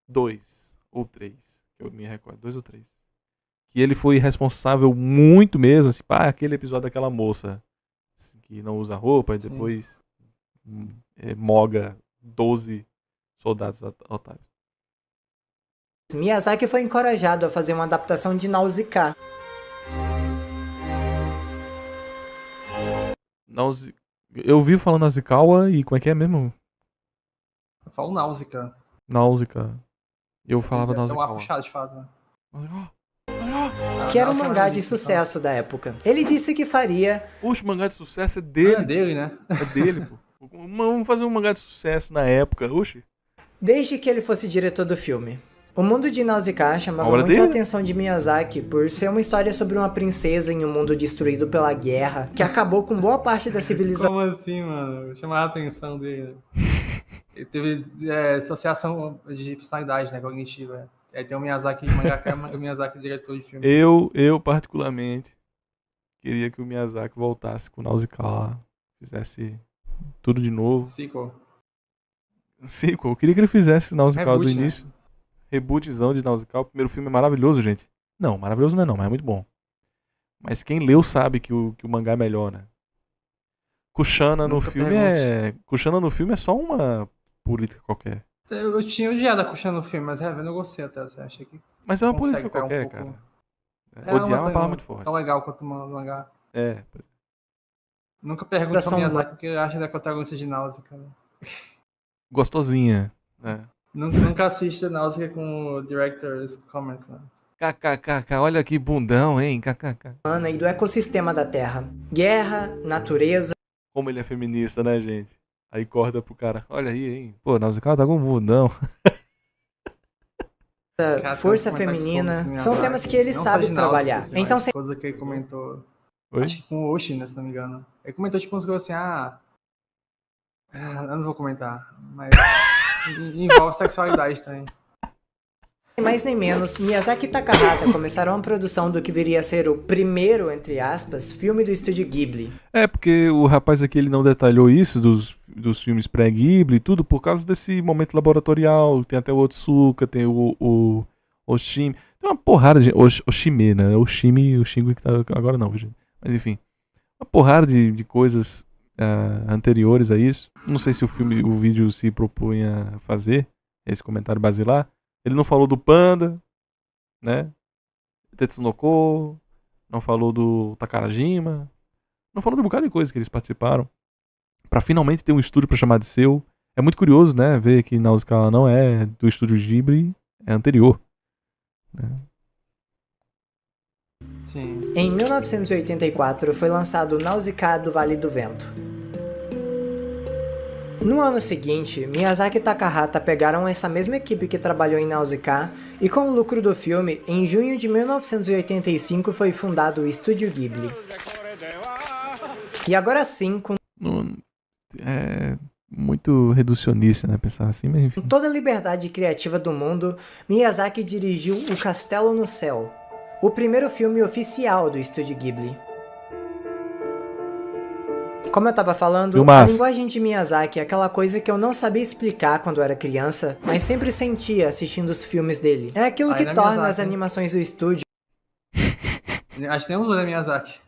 2 ou 3, que eu me recordo. 2 ou 3. Que ele foi responsável muito mesmo, assim, pá, aquele episódio daquela moça assim, que não usa roupa e Sim. depois moga 12 soldados otários. Miyazaki foi encorajado a fazer uma adaptação de Nausicaa. Eu vi falando Nausicaa e como é que é mesmo? Eu falo Náusea. Nausicaa. Eu falava Tem uma Nausicaa. puxada de fato, né? Que era um Náusea mangá não de existe, sucesso da época. Ele disse que faria, Puxa, o mangá de sucesso é então. dele. É dele, né? É dele, pô. Vamos fazer um mangá de sucesso na época. Oxi. desde que ele fosse diretor do filme. O mundo de Nausicaa chamava Obra muito a dele? atenção de Miyazaki por ser uma história sobre uma princesa em um mundo destruído pela guerra, que acabou com boa parte da civilização Como assim, mano? Chamava a atenção dele. Ele teve associação de personalidade, né? Cognitiva. Aí tem o Miyazaki mangaka e o Miyazaki diretor de filme. Eu particularmente queria que o Miyazaki voltasse com o Nausicaa, fizesse tudo de novo. Sequel. Sequel, eu queria que ele fizesse Nausicaa do Reboot, né? início. Rebootzão de Nausicaa. O primeiro filme é maravilhoso, gente. Não, maravilhoso não é não, mas é muito bom. Mas quem leu sabe que o mangá é melhor, né? Kushana no Nunca filme pergunte. Kushana no filme é só uma política qualquer. Eu tinha odiado a Kushana no filme, mas revendo eu gostei até. Assim, achei que Mas é uma consegue política pegar qualquer, pouco. cara. Odiar é uma palavra tão- muito forte. Tão legal quanto o mangá. É, pois é. Nunca pergunto Ação ao Miyazaki o que ele acha da protagonista de Náusea, cara. Gostosinha, né? Nunca assiste Náusea com o Director's Comments, né? KKKK, olha que bundão, hein? KKK. humana e do ecossistema da Terra. Guerra, natureza, Como ele é feminista, né, gente? Aí corta pro cara. Olha aí, hein? Pô, Nausicaa tá com um bundão. Cara, força tem um comentário feminina, sobre esse são Miyazaki. temas que ele Não só sabe de Náusea, trabalhar. assim, Então, mas coisa que ele comentou. Oi? Acho que com o Oshi, né, se não me engano. Ele comentou tipo umas coisas assim, eu não vou comentar, mas envolve sexualidade também. sem mais nem menos, Miyazaki e Takahata começaram a produção do que viria a ser o primeiro, entre aspas, filme do estúdio Ghibli. É, porque o rapaz aqui ele não detalhou isso dos filmes pré-Ghibli e tudo por causa desse momento laboratorial. Tem até o Otsuka, tem o Oshimi. Tem uma porrada de. Oshime, né? O Shingo que tá agora não, viu, gente? Mas enfim. Uma porrada de coisas anteriores a isso. Não sei se o vídeo se propunha a fazer esse comentário basilar. Ele não falou do Panda, né? Tetsunoko, não falou do Takarajima, não falou de um bocado de coisa que eles participaram. Pra finalmente ter um estúdio pra chamar de seu. É muito curioso, né? Ver que Nausicaa não é do estúdio Ghibli, é anterior. Né? Sim. Em 1984 foi lançado Nausicaa do Vale do Vento. No ano seguinte, Miyazaki e Takahata pegaram essa mesma equipe que trabalhou em Nausicaa e com o lucro do filme, em junho de 1985 foi fundado o Estúdio Ghibli. E agora sim, com É muito reducionista, né? Pensar assim, mas enfim. toda a liberdade criativa do mundo, Miyazaki dirigiu O Castelo no Céu, o primeiro filme oficial do Estúdio Ghibli. Como eu tava falando, Filmaço. a linguagem de Miyazaki é aquela coisa que eu não sabia explicar quando eu era criança, mas sempre sentia assistindo os filmes dele. É aquilo que não é torna Miyazaki, as hein? animações do estúdio Acho que nem usou da Miyazaki.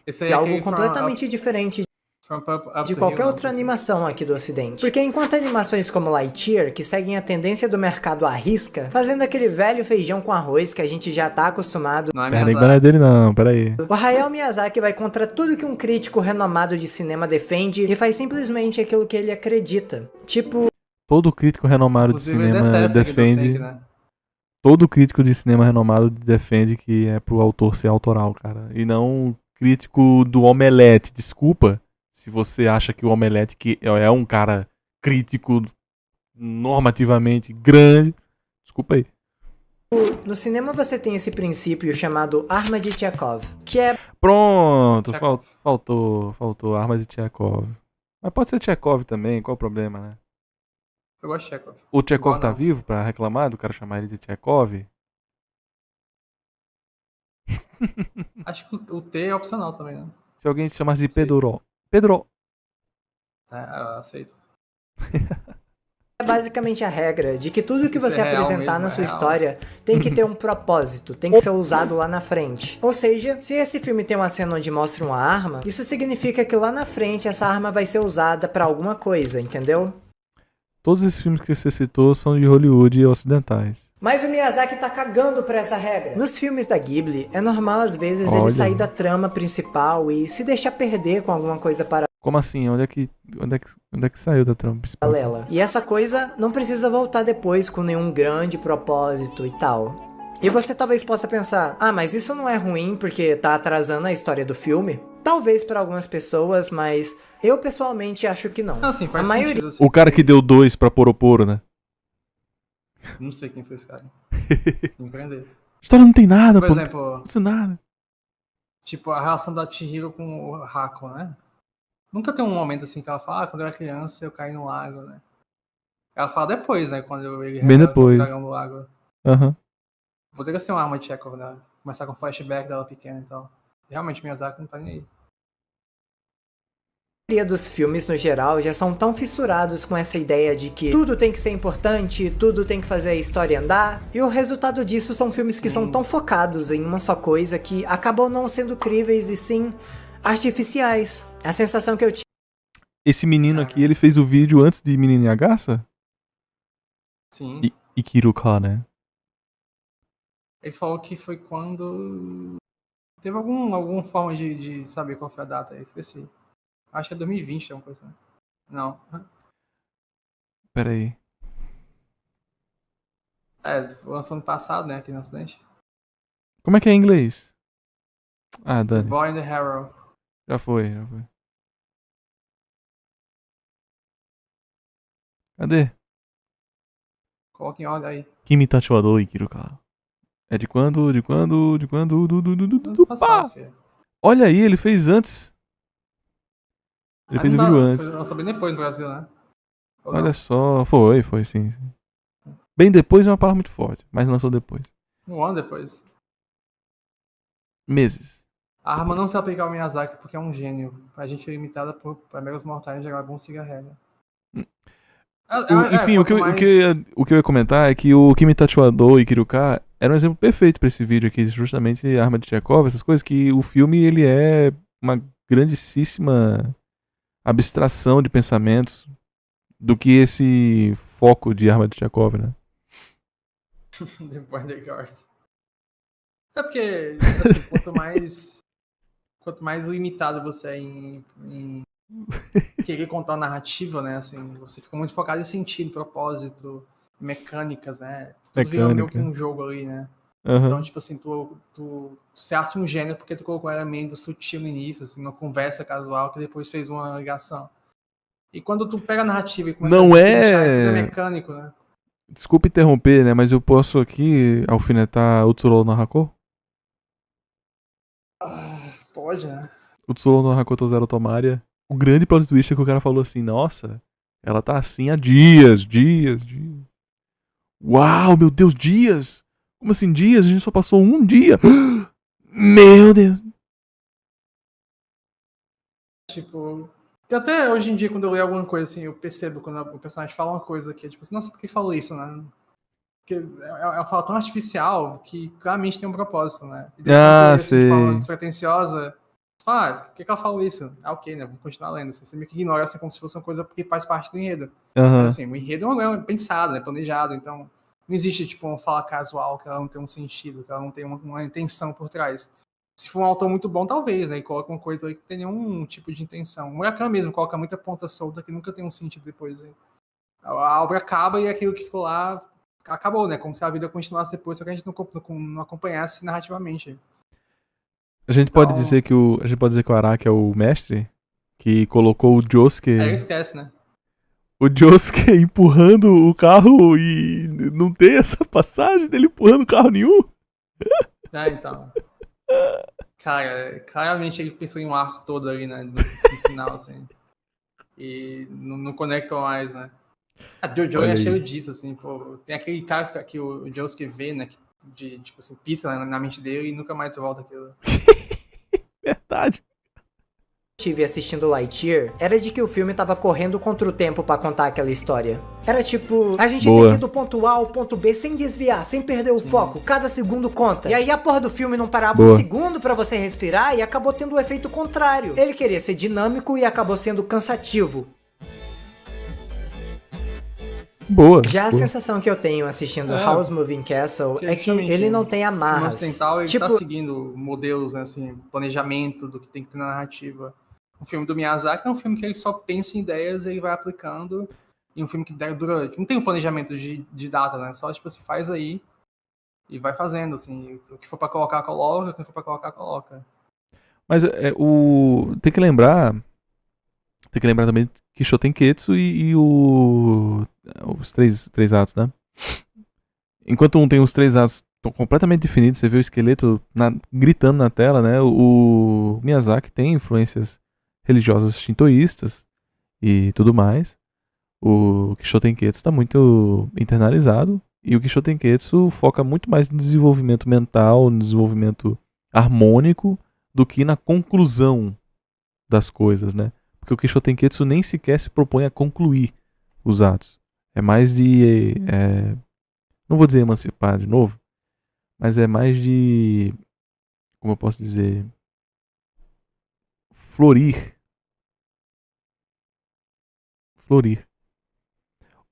Esse aí é algo aquele completamente diferente from Up de the qualquer Hill, outra não, animação aqui do ocidente. Porque enquanto animações como Lightyear, que seguem a tendência do mercado à risca, fazendo aquele velho feijão com arroz que a gente já tá acostumado, Não é Pera aí, Miyazaki. não é dele não, pera aí. o Hayao Miyazaki vai contra tudo que um crítico renomado de cinema defende e faz simplesmente aquilo que ele acredita. Tipo, Todo crítico renomado de Inclusive, ele cinema detesta aquele defende... Doseki, né? Todo crítico de cinema renomado defende que é pro autor ser autoral, cara. E não crítico do Omelete. Desculpa se você acha que o Omelete que é um cara crítico normativamente grande. Desculpa aí. no cinema você tem esse princípio chamado arma de Chekhov, que é Pronto, Chekhov. faltou Arma de Chekhov. Mas pode ser Chekhov também, qual o problema, né? Eu gosto de Chekhov. O Chekhov Igual tá não. vivo pra reclamar do cara chamar ele de Chekhov? Acho que o T é opcional também, né? Se alguém te chamasse de Sei. Pedro. Pedro. Eu aceito. basicamente a regra de que tudo que Isso você é real apresentar mesmo, na é sua real. história tem que ter um propósito, tem que ser usado lá na frente. Ou seja, se esse filme tem uma cena onde mostra uma arma, isso significa que lá na frente essa arma vai ser usada pra alguma coisa, entendeu? Todos esses filmes que você citou são de Hollywood e ocidentais. Mas o Miyazaki tá cagando pra essa regra. Nos filmes da Ghibli, é normal às vezes Olha. ele sair da trama principal e se deixar perder com alguma coisa Como assim? Onde é que saiu da trama principal? paralela. E essa coisa não precisa voltar depois com nenhum grande propósito e tal. E você talvez possa pensar, mas isso não é ruim porque tá atrasando a história do filme? Talvez para algumas pessoas, mas eu pessoalmente acho que não. Não, assim, faz a maioria sentido. Assim, O cara que deu 2 pra Poroporo, né? Não sei quem foi esse cara. Empreender. A história não tem nada, Por pô. exemplo, Não tem nada. tipo, a relação da Chihiro com o Hako, né? Nunca tem um momento assim que ela fala, quando eu era criança eu caí no lago, né? Ela fala depois, né? Quando ele Bem revela depois. o dragão do lago. Aham. Poderia ser uma arma de Chekhov, né? Começar com flashback dela pequena e tal. Realmente, Miyazaki não tá nem aí. dos filmes no geral já são tão fissurados com essa ideia de que tudo tem que ser importante, tudo tem que fazer a história andar, e o resultado disso são filmes que são tão focados em uma só coisa que acabam não sendo críveis e sim artificiais. A sensação que eu tive Esse menino aqui, ele fez o vídeo antes de Menino Yagasa? Sim. Ikiruka, né? Ele falou que foi quando teve alguma forma de saber qual foi a data, eu esqueci. Acho que é 2020, alguma coisa. Não. Pera aí. Foi lançado ano passado, né, aqui no Ocidente. Como é que é em inglês? Ah, Dani. Boy in the Harrow. Já foi. Cadê? Coloca em ordem aí. Kimi Tachiwado Ikiruka. É de quando? Ano passado, Pá! filho. Olha aí, ele fez antes. Ele fez o vídeo antes. Lançou bem depois no Brasil, né? Ou Olha não? só. Foi sim. Bem depois é uma palavra muito forte, mas lançou depois. Um ano depois. Meses. A arma não se aplica ao Miyazaki porque é um gênio. A gente é limitada por meros mortais em geral, é bom seguir a regra. Enfim, quanto mais- o que eu ia comentar é que o Kimi Tachiwado e Kiruka era um exemplo perfeito pra esse vídeo aqui, justamente a arma de Chekhov, essas coisas, que o filme ele é uma grandíssima abstração de pensamentos do que esse foco de arma de Chekhov, né? The Boy in the Garden. É porque, assim, quanto mais limitado você é em querer contar uma narrativa, né? Assim, você fica muito focado em sentido, propósito, mecânicas, né? Tudo vira meio que um jogo ali, né? Aham. Então, tipo assim, tu se acha um gênero porque tu colocou um elemento sutil no início, assim, uma conversa casual que depois fez uma ligação. E quando tu pega a narrativa e começa Não a é- tudo é mecânico, né? Desculpa interromper, né? Mas eu posso aqui alfinetar o Tsuro no Hako? Pode, né? O Tsuro no Hakoto Zero Tomaria. O grande plot twist é que o cara falou assim, nossa, ela tá assim há dias. Uau, meu Deus, dias! Como assim, dias? A gente só passou um dia. Meu Deus. Tipo, até hoje em dia, quando eu leio alguma coisa assim, eu percebo quando o personagem fala uma coisa que é tipo assim, nossa, por que falou isso, né? Porque é uma fala tão artificial que claramente tem um propósito, né? E daí, quando tu lê assim, de forma Sei. despretensiosa, tu fala, por que ela falou isso? Ah, ok, né? Vou continuar lendo. Assim, você meio que ignora assim, como se fosse uma coisa que faz parte do enredo. Mas Aham. assim, o enredo é pensado, é planejado, então não existe tipo uma fala casual que ela não tem um sentido, que ela não tem uma intenção por trás. Se for um autor muito bom, talvez, né? E coloca uma coisa aí que tem nenhum tipo de intenção. O Murakami mesmo coloca muita ponta solta que nunca tem um sentido depois. Né? A obra acaba e aquilo que ficou lá acabou, né? Como se a vida continuasse depois, só que a gente não acompanhasse narrativamente. A gente pode Então, dizer que o Araki é o mestre que colocou o Josuke. aí ele esquece, né? O Josuke empurrando o carro e não tem essa passagem dele empurrando o carro nenhum. Então. Cara, claramente ele pensou em um arco todo ali, né? No final, assim. E não conectam mais, né? A Jojo Olha é aí. cheio disso, assim, pô. Tem aquele cara que o Josuke vê, né? Tipo assim, pisca na mente dele e nunca mais volta aquilo. Verdade. Tive assistindo Lightyear era de que o filme tava correndo contra o tempo pra contar aquela história. Era tipo, a gente tem Boa. que ir do ponto A ao ponto B sem desviar, sem perder o foco, cada segundo conta. E aí a porra do filme não parava Boa. um segundo pra você respirar e acabou tendo o efeito contrário. Ele queria ser dinâmico e acabou sendo cansativo. Boa. Já a boa. sensação que eu tenho assistindo É. House Moving Castle é que Justamente, ele não tem O amarras. ocidental, ele Tipo, tá seguindo modelos, né, assim, planejamento do que tem que ter na narrativa. O filme do Miyazaki é um filme que ele só pensa em ideias e ele vai aplicando. E um filme que dura... Não tem um planejamento de data, né? Só, tipo, se faz aí e vai fazendo, assim. O que for pra colocar, coloca. O que não for pra colocar, coloca. Mas tem que lembrar também que Shotenketsu e os três atos, né? Enquanto um tem os 3 atos completamente definidos, você vê o esqueleto gritando na tela, né? O Miyazaki tem influências religiosas shintoístas e tudo mais. O Kishotenketsu está muito internalizado e o Kishotenketsu foca muito mais no desenvolvimento mental, no desenvolvimento harmônico do que na conclusão das coisas, né? Porque o Kishotenketsu nem sequer se propõe a concluir os atos. É mais de... não vou dizer emancipar de novo, mas é mais de... como eu posso dizer? Florir.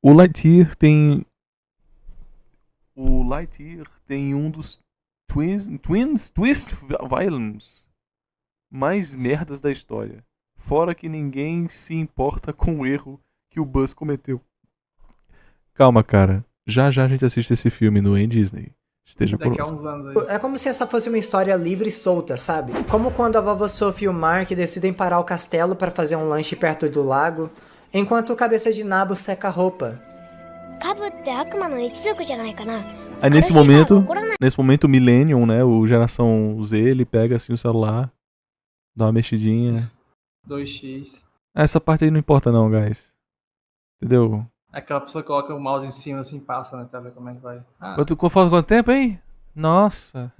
O Lightyear tem um dos Twist Violence mais merdas da história. Fora que ninguém se importa com o erro que o Buzz cometeu. Calma, cara. Já a gente assiste esse filme no Disney. Esteja Daqui a conosco. uns anos aí. é como se essa fosse uma história livre e solta, sabe? Como quando a vovó Sophie e o Mark decidem parar o castelo para fazer um lanche perto do lago, enquanto o cabeça de nabo seca a roupa. カブって悪魔の一族じゃないかな。 Aí nesse momento o Millennium, né, o geração Z, ele pega assim o celular, dá uma mexidinha. 2x. Essa parte aí não importa não, guys. Entendeu? Aquela pessoa coloca o mouse em cima assim, passa, né? Pra ver como é que vai. Quanto tempo, hein? Nossa.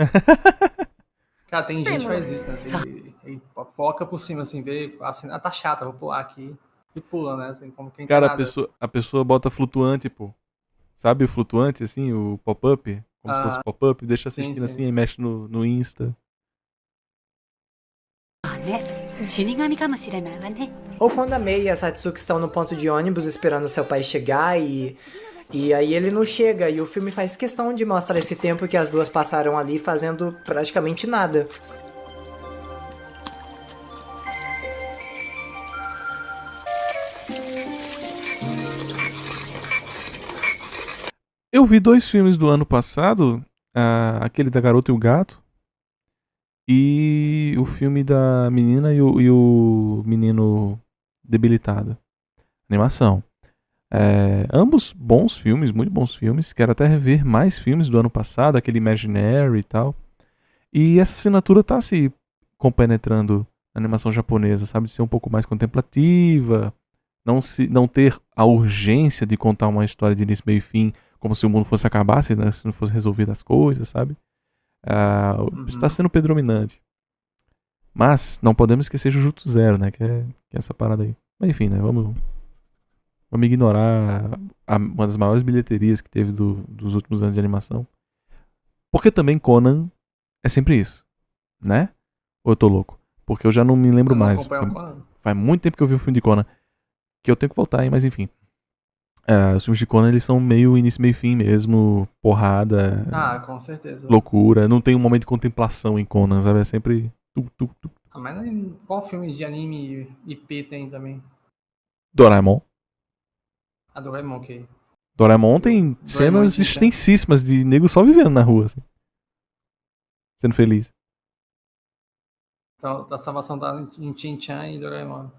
Cara, tem gente que faz isso, né? Assim, ele coloca por cima, assim, vê a cena. Ah, tá chata, vou pular aqui. E pula, né? Assim, como quem Cara, tá nada. a pessoa bota flutuante, pô. Sabe o flutuante, assim, o pop-up? Como se fosse pop-up, deixa assistindo sim. assim e mexe no Insta. Ou quando a Mei e a Satsuki estão no ponto de ônibus esperando seu pai chegar e aí ele não chega e o filme faz questão de mostrar esse tempo que as duas passaram ali fazendo praticamente nada. Eu vi 2 filmes do ano passado, aquele da Garota e o Gato e o filme da menina e o menino debilitado. Animação. Ambos bons filmes, muito bons filmes. Quero até rever mais filmes do ano passado, aquele Imaginary e tal. E essa assinatura tá se compenetrando na animação japonesa, sabe? De ser um pouco mais contemplativa, não ter a urgência de contar uma história de início, meio e fim, como se o mundo fosse acabar, se não fosse resolvido as coisas, sabe? Está sendo predominante. Mas não podemos esquecer Jujutsu Zero, né? Que é essa parada aí. Mas enfim, né? Vamos ignorar uma das maiores bilheterias que teve dos últimos anos de animação. Porque também Conan é sempre isso, né? Ou eu tô louco? Porque eu já não me lembro mais. Faz muito tempo que eu vi o filme de Conan. Que eu tenho que voltar, hein? Mas enfim. Os filmes de Conan, eles são meio início, meio fim mesmo. Porrada. Com certeza. Loucura. Não tem um momento de contemplação em Conan, sabe? É sempre... Mas qual filme de anime IP tem também? Doraemon. Doraemon, ok. Doraemon tem cenas extensíssimas de nego só vivendo na rua, assim. Sendo feliz. Então, a salvação tá em Shin-Chan e Doraemon.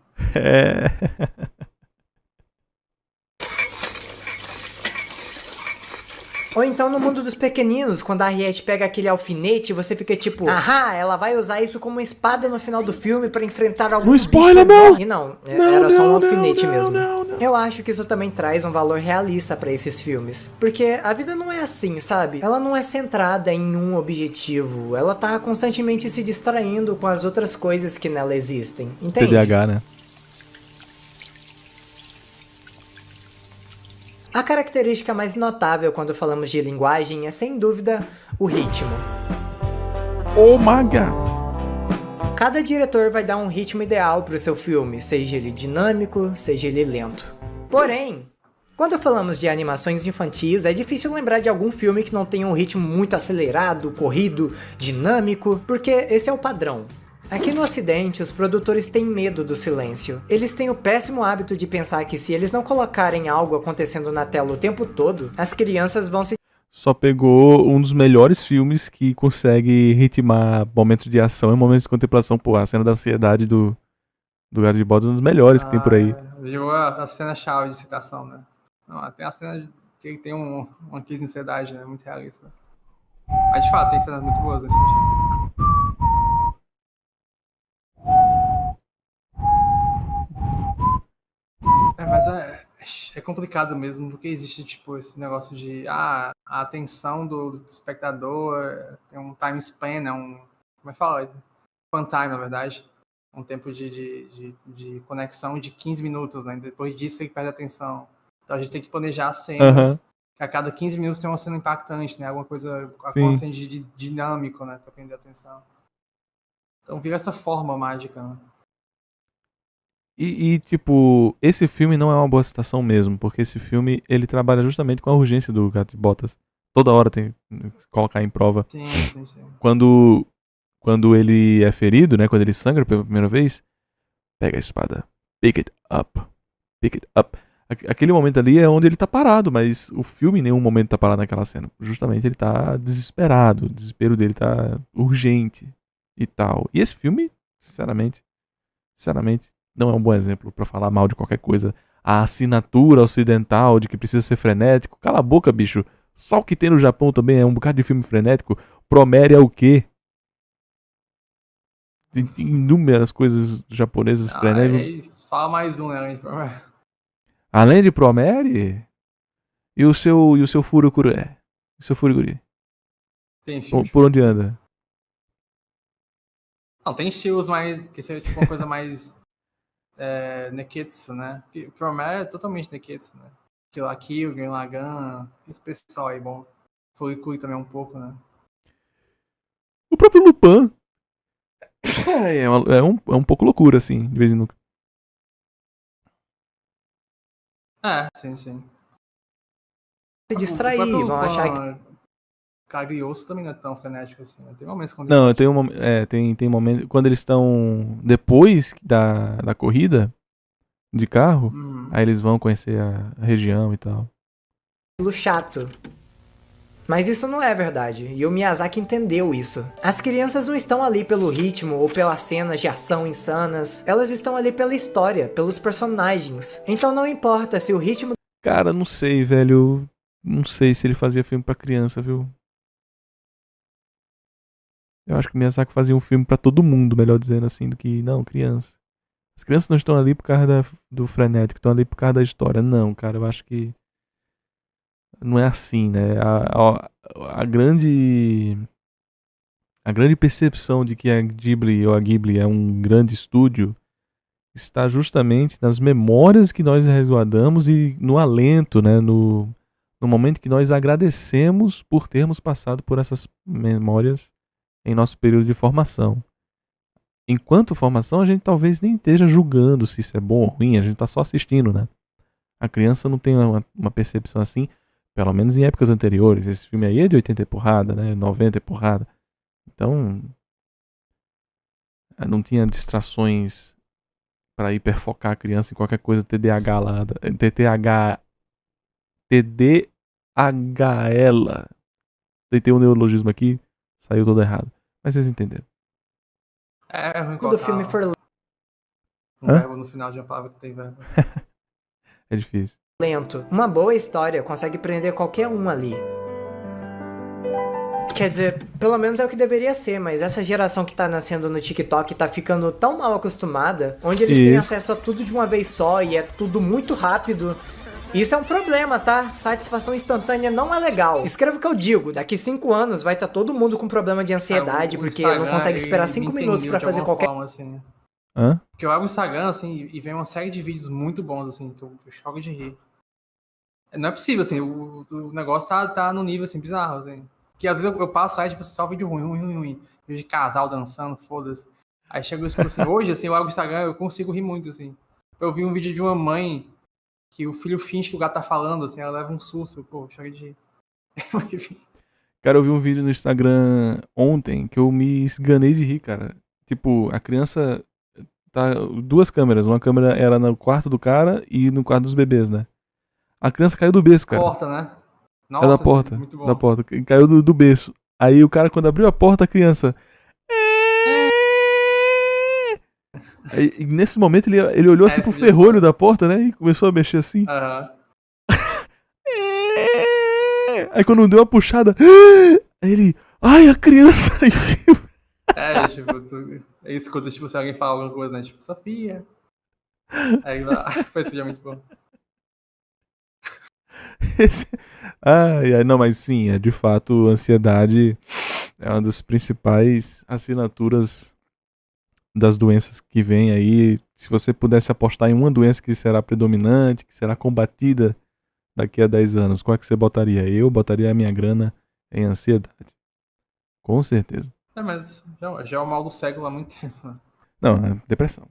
Ou então no mundo dos pequeninos, quando a Harriet pega aquele alfinete, você fica tipo, ela vai usar isso como espada no final do filme pra enfrentar algum bicho enorme. E não, era só um alfinete mesmo. Eu acho que isso também traz um valor realista pra esses filmes. Porque a vida não é assim, sabe? Ela não é centrada em um objetivo. Ela tá constantemente se distraindo com as outras coisas que nela existem. Entende? TDAH, né? A característica mais notável quando falamos de linguagem é, sem dúvida, o ritmo. Oh my God! Cada diretor vai dar um ritmo ideal para o seu filme, seja ele dinâmico, seja ele lento. Porém, quando falamos de animações infantis, é difícil lembrar de algum filme que não tenha um ritmo muito acelerado, corrido, dinâmico, porque esse é o padrão. Aqui no Ocidente, os produtores têm medo do silêncio. Eles têm o péssimo hábito de pensar que se eles não colocarem algo acontecendo na tela o tempo todo, as crianças vão se... Só pegou um dos melhores filmes que consegue ritmar momentos de ação e momentos de contemplação. Pô, a cena da ansiedade do Gato de Botas é um dos melhores que tem por aí. Jogou a cena-chave de citação, né? Não, tem a cena que tem uma crise de ansiedade, né? Muito realista. Mas, de fato, tem cenas muito boas nesse sentido. Mas é complicado mesmo, porque existe, tipo, esse negócio de a atenção do espectador tem um time span, como é que fala? Fun time, na verdade. Um tempo de conexão de 15 minutos, né? Depois disso ele perde a atenção. Então a gente tem que planejar cenas, que a cada 15 minutos tem uma cena impactante, né? Alguma coisa acontecendo de dinâmico, né? Pra prender a atenção. Então vira essa forma mágica, né? E, tipo, esse filme não é uma boa citação mesmo, porque esse filme, ele trabalha justamente com a urgência do Gato de Botas. Toda hora tem que colocar em prova. Sim. Quando ele é ferido, né, quando ele sangra pela primeira vez, pega a espada, pick it up. Aquele momento ali é onde ele tá parado, mas o filme em nenhum momento tá parado naquela cena. Justamente ele tá desesperado, o desespero dele tá urgente e tal. E esse filme, sinceramente, não é um bom exemplo pra falar mal de qualquer coisa. A assinatura ocidental de que precisa ser frenético. Cala a boca, bicho. Só o que tem no Japão também é um bocado de filme frenético. Promere é o quê? Tem inúmeras coisas japonesas frenéticas. Fala mais um, né? Além de Promere. Além de Promere? E o seu Furukuri? O seu Furukuri? Tem filme. Por onde anda? Não, tem estilos mais... Que seria tipo uma coisa mais... Neketsu, né? Promare é totalmente Neketsu, né? Kill la Kill, Gurren Lagann, esse pessoal aí, bom. Furikuri também um pouco, né? O próprio Lupin é um pouco loucura, assim, de vez em nunca. Sim. Se distrair, vão achar que... Cagrioso também não é tão frenético assim, né? Tem momentos quando... Não, tem momentos... Quando eles estão... Depois da corrida de carro, aí eles vão conhecer a região e tal. Chato. Mas isso não é verdade, e o Miyazaki entendeu isso. As crianças não estão ali pelo ritmo ou pelas cenas de ação insanas, elas estão ali pela história, pelos personagens. Então não importa se o ritmo... Cara, não sei, velho. Não sei se ele fazia filme pra criança, viu? Eu acho que o Miyazaki fazia um filme pra todo mundo, melhor dizendo assim, do que, não, criança. As crianças não estão ali por causa do frenético, estão ali por causa da história. Não, cara, eu acho que não é assim, né? A grande percepção de que a Ghibli é um grande estúdio está justamente nas memórias que nós resguardamos e no alento, né? No momento que nós agradecemos por termos passado por essas memórias em nosso período de formação. Enquanto formação, a gente talvez nem esteja julgando se isso é bom ou ruim, a gente está só assistindo, né? A criança não tem uma percepção assim, pelo menos em épocas anteriores. Esse filme aí é de 80 e porrada, né? 90 e porrada. Então, não tinha distrações para hiperfocar a criança em qualquer coisa TDAH lá. TDAHL. Tentei um neologismo aqui, saiu todo errado. Mas vocês entenderam. É ruim Quando o colocar filme for um verbo no final de uma palavra que tem verbo. É difícil. lento, uma boa história consegue prender qualquer um ali. Quer dizer, pelo menos é o que deveria ser, mas essa geração que tá nascendo no TikTok tá ficando tão mal acostumada, onde eles têm acesso a tudo de uma vez só e é tudo muito rápido. Isso é um problema, tá? Satisfação instantânea não é legal. Escreva o que eu digo, daqui 5 anos vai estar todo mundo com problema de ansiedade, porque não consegue esperar 5 minutos pra fazer qualquer... forma, assim. Hã? Porque eu abro o Instagram, assim, e vem uma série de vídeos muito bons, assim, que eu choco de rir. Não é possível, assim, o negócio tá num nível, assim, bizarro, assim. Que às vezes eu passo aí, tipo, só vídeo ruim. Vídeo de casal dançando, foda-se. Aí chega isso, tipo assim, hoje, assim, eu abro o Instagram, eu consigo rir muito, assim. Eu vi um vídeo de uma mãe que o filho finge que o gato tá falando, assim, ela leva um susto, pô, chorei de rir. Cara, eu vi um vídeo no Instagram ontem que eu me esganei de rir, cara. Tipo, a criança tá... 2 câmeras. Uma câmera era no quarto do cara e no quarto dos bebês, né? A criança caiu do berço, cara. Porta, né? Nossa, É da porta. muito bom. Da porta. Caiu do berço. Aí o cara, quando abriu a porta, a criança... Aí, e nesse momento ele olhou assim pro ferrolho da porta, né? E começou a mexer assim. Aí quando deu uma puxada, aí ele, ai, a criança. Tipo, é isso quando tipo, se alguém fala alguma coisa, né? Tipo, Sofia. Aí foi esse vídeo muito bom. Não, mas sim, de fato, ansiedade é uma das principais assinaturas das doenças que vem aí. Se você pudesse apostar em uma doença que será predominante, que será combatida daqui a 10 anos, qual é que você botaria? Eu botaria a minha grana em ansiedade. Com certeza. Mas já é o mal do século há muito tempo. Não, é depressão.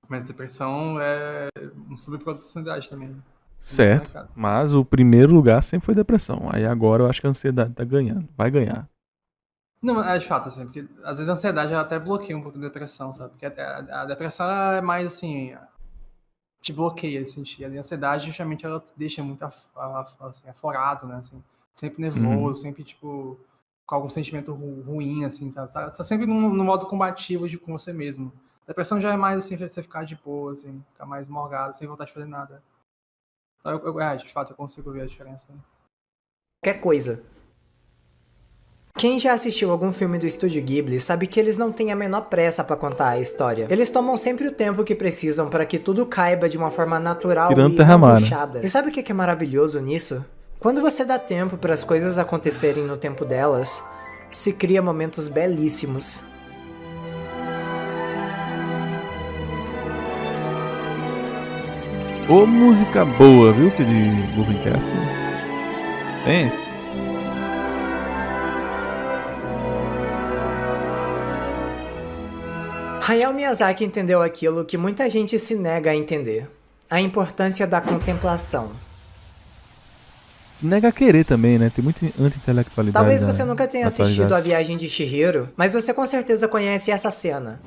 Mas depressão é um subproduto da ansiedade também. Certo, mas o primeiro lugar sempre foi depressão. Aí agora eu acho que a ansiedade tá ganhando. Vai ganhar. Não, é de fato, assim, porque às vezes a ansiedade ela até bloqueia um pouco da depressão, sabe? Porque a depressão é mais assim, te bloqueia, assim, a ansiedade justamente ela te deixa muito assim, aforado, né? Assim, sempre nervoso, sempre, tipo, com algum sentimento ruim, assim, sabe? Tá sempre no modo combativo com você mesmo. A depressão já é mais assim, você ficar de boa, assim, ficar mais morgado, sem vontade de fazer nada. Então, de fato, eu consigo ver a diferença. Qualquer coisa. Quem já assistiu algum filme do Estúdio Ghibli sabe que eles não têm a menor pressa pra contar a história. Eles tomam sempre o tempo que precisam para que tudo caiba de uma forma natural e não puxada. E sabe o que é maravilhoso nisso? Quando você dá tempo para as coisas acontecerem no tempo delas, se cria momentos belíssimos. Ô, música boa, viu? Que de Moving Castle. Tem isso? Hayao Miyazaki entendeu aquilo que muita gente se nega a entender. A importância da contemplação. Se nega a querer também, né? Tem muita anti-intelectualidade. Talvez você nunca tenha assistido A Viagem de Chihiro, mas você com certeza conhece essa cena.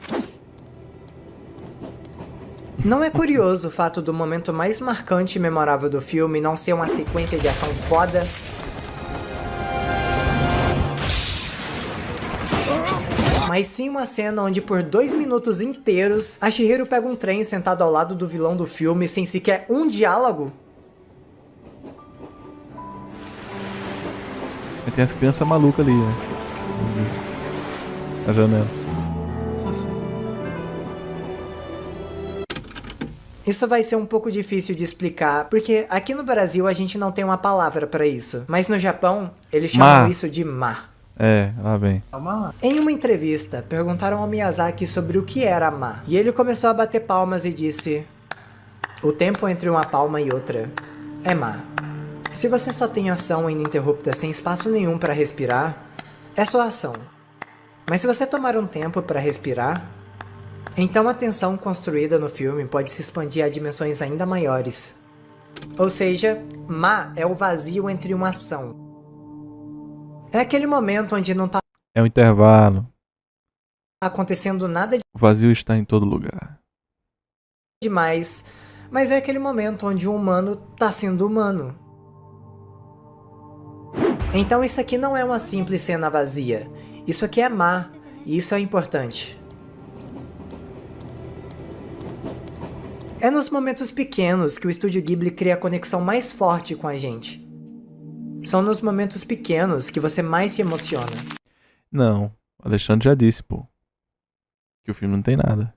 Não é curioso o fato do momento mais marcante e memorável do filme não ser uma sequência de ação foda? Mas sim uma cena onde por 2 minutos inteiros a Chihiro pega um trem sentado ao lado do vilão do filme sem sequer um diálogo? Tem as crianças malucas ali, né? Na janela. Isso vai ser um pouco difícil de explicar, porque aqui no Brasil a gente não tem uma palavra pra isso. Mas no Japão, eles chamam isso de ma. Lá vem. Em uma entrevista, perguntaram ao Miyazaki sobre o que era ma. E ele começou a bater palmas e disse: o tempo entre uma palma e outra é ma. Se você só tem ação ininterrupta sem espaço nenhum pra respirar, é só ação. Mas se você tomar um tempo pra respirar, então a tensão construída no filme pode se expandir a dimensões ainda maiores. Ou seja, ma é o vazio entre uma ação. É aquele momento onde não tá É um intervalo. acontecendo nada O vazio está em todo lugar. demais, mas é aquele momento onde o humano tá sendo humano. Então isso aqui não é uma simples cena vazia. Isso aqui é ma, e isso é importante. É nos momentos pequenos que o Estúdio Ghibli cria a conexão mais forte com a gente. São nos momentos pequenos que você mais se emociona. Não, o Alexandre já disse, pô, que o filme não tem nada.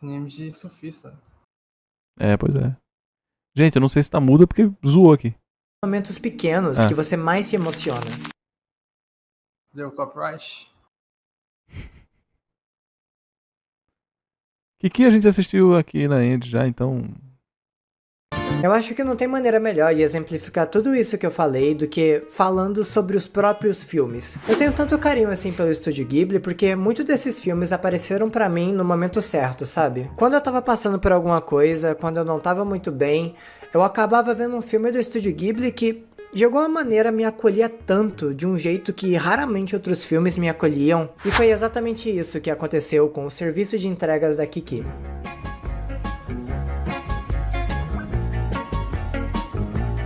Anime de surfista. Pois é. Gente, eu não sei se tá mudo porque zoou aqui. Momentos pequenos que você mais se emociona. Deu copyright? Que a gente assistiu aqui na End já, então... Eu acho que não tem maneira melhor de exemplificar tudo isso que eu falei do que falando sobre os próprios filmes. Eu tenho tanto carinho assim pelo Estúdio Ghibli porque muitos desses filmes apareceram pra mim no momento certo, sabe? Quando eu tava passando por alguma coisa, quando eu não tava muito bem, eu acabava vendo um filme do Estúdio Ghibli que, de alguma maneira, me acolhia tanto, de um jeito que raramente outros filmes me acolhiam. E foi exatamente isso que aconteceu com o serviço de entregas da Kiki.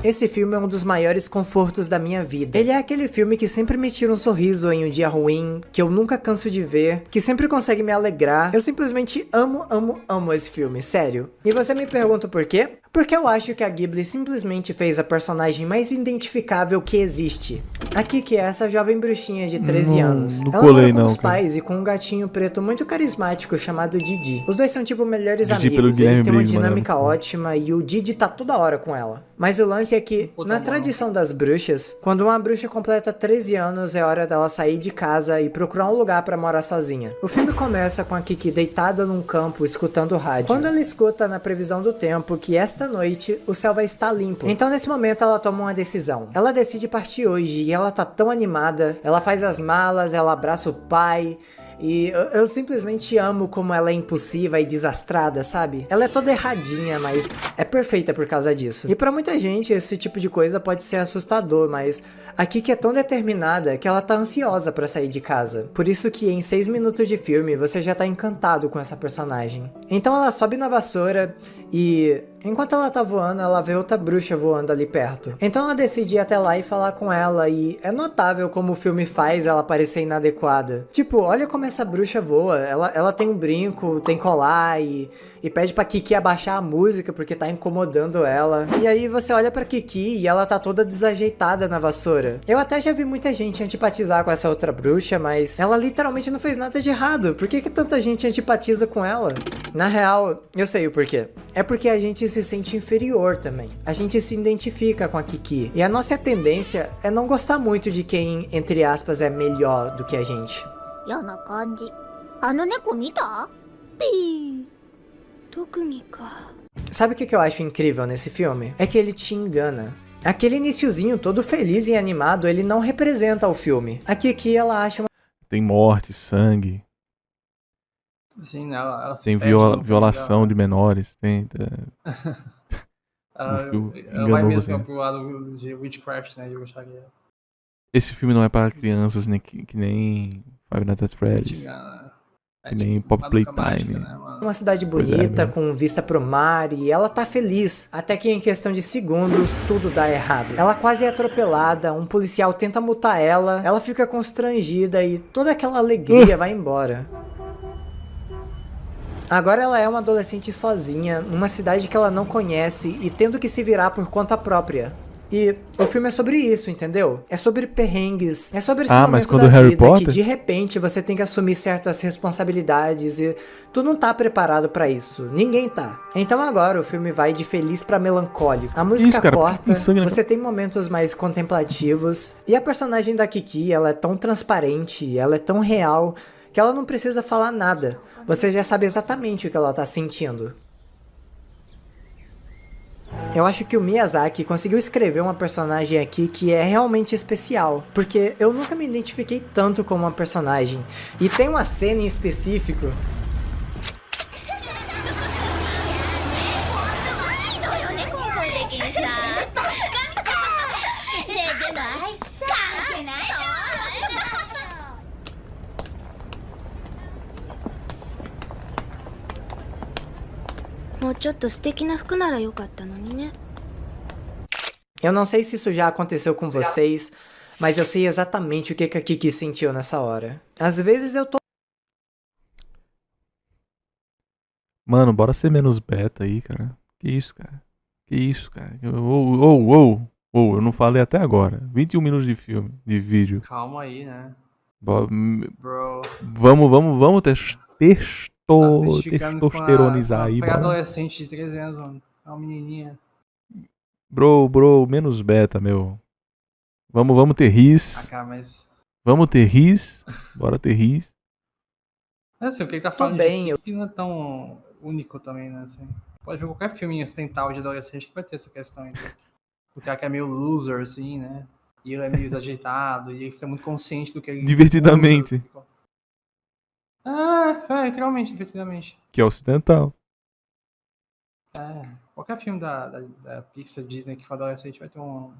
Esse filme é um dos maiores confortos da minha vida. Ele é aquele filme que sempre me tira um sorriso em um dia ruim, que eu nunca canso de ver, que sempre consegue me alegrar. Eu simplesmente amo esse filme, sério. E você me pergunta por quê? Porque eu acho que a Ghibli simplesmente fez a personagem mais identificável que existe. A Kiki é essa jovem bruxinha de 13 anos. Não Ela colei mora com não, os cara. pais e com um gatinho preto muito carismático chamado Didi. Os dois são tipo melhores Didi pelo amigos, eles Guilherme têm uma Briggs, dinâmica mano. ótima e o Didi tá toda hora com ela. Mas o lance é que, na tradição das bruxas, quando uma bruxa completa 13 anos é hora dela sair de casa e procurar um lugar pra morar sozinha. O filme começa com a Kiki deitada num campo escutando o rádio. Quando ela escuta na previsão do tempo que esta noite o céu vai estar limpo. Então nesse momento ela toma uma decisão. Ela decide partir hoje e ela tá tão animada. Ela faz as malas, ela abraça o pai. E eu simplesmente amo como ela é impulsiva e desastrada, sabe? Ela é toda erradinha, mas é perfeita por causa disso. E pra muita gente esse tipo de coisa pode ser assustador, mas a Kiki é tão determinada que ela tá ansiosa pra sair de casa. Por isso que em 6 minutos de filme você já tá encantado com essa personagem. Então ela sobe na vassoura e enquanto ela tá voando, ela vê outra bruxa voando ali perto. Então ela decide ir até lá e falar com ela, e é notável como o filme faz ela parecer inadequada. Tipo, olha como essa bruxa voa. Ela tem um brinco, tem colar e pede pra Kiki abaixar a música porque tá incomodando ela. E aí você olha pra Kiki e ela tá toda desajeitada na vassoura. Eu até já vi muita gente antipatizar com essa outra bruxa, mas ela literalmente não fez nada de errado. Por que tanta gente antipatiza com ela? Na real, eu sei o porquê. É porque a gente se sente inferior também. A gente se identifica com a Kiki. E a nossa tendência é não gostar muito de quem, entre aspas, é melhor do que a gente. 嫌な感じ。あの猫見た？ピー。特にか。 Sabe o que eu acho incrível nesse filme? É que ele te engana. Aquele iniciozinho todo feliz e animado, ele não representa o filme. A Kiki, ela acha uma Tem morte, sangue, Sim, né? Ela se tem perde no violação filme de menores, tem... dela. Ela, no filme ela vai enganou mesmo você. pro lado de witchcraft, né? Eu gostaria Esse filme não é para crianças, né, que nem Five Nights at de Freddy's. enganar. Que nem Pop Madoka Playtime. Mágica, né, mano? uma cidade Pois é, bonita, né? com vista pro mar, e ela tá feliz. Até que em questão de segundos, tudo dá errado. Ela quase é atropelada, um policial tenta multar ela fica constrangida e toda aquela alegria vai embora. Agora ela é uma adolescente sozinha, numa cidade que ela não conhece e tendo que se virar por conta própria. E o filme é sobre isso, entendeu? É sobre perrengues, é sobre esse mas momento quando da o Harry vida Potter? que de repente você tem que assumir certas responsabilidades e tu não tá preparado pra isso. Ninguém tá. Então agora o filme vai de feliz pra melancólico. A música Isso, cara, por que corta, tem sangue na você tem momentos mais contemplativos e a personagem da Kiki, ela é tão transparente, ela é tão real que ela não precisa falar nada. Você já sabe exatamente o que ela tá sentindo. Eu acho que o Miyazaki conseguiu escrever uma personagem aqui que é realmente especial, porque eu nunca me identifiquei tanto com uma personagem. E tem uma cena em específico Eu não sei se isso já aconteceu com vocês, mas eu sei exatamente o que a Kiki sentiu nessa hora. Às vezes eu tô Mano, bora ser menos beta aí, cara. Que isso, cara? Que isso, cara? Ou, eu não falei até agora. 21 minutos de filme, de vídeo. Calma aí, né? Bora- Bro. Vamos Tá se identificando com testosteronizar aí, uma bora. pré-adolescente de 13 anos, mano. É uma menininha. Bro, menos beta, meu. Vamos ter ris. Cara, mas... Vamos ter ris. Bora ter ris. Assim, o que ele tá falando bem, de que não é tão único também, né? Assim, pode ver qualquer filminho ocidental de adolescente que vai ter essa questão aí. O cara que é meio loser, assim, né? E ele é meio exagerado, e ele fica muito consciente do que ele Divertidamente. usa. Literalmente, divertidamente. Que é ocidental. Qualquer filme da Pixar, Disney que for adolescente vai ter um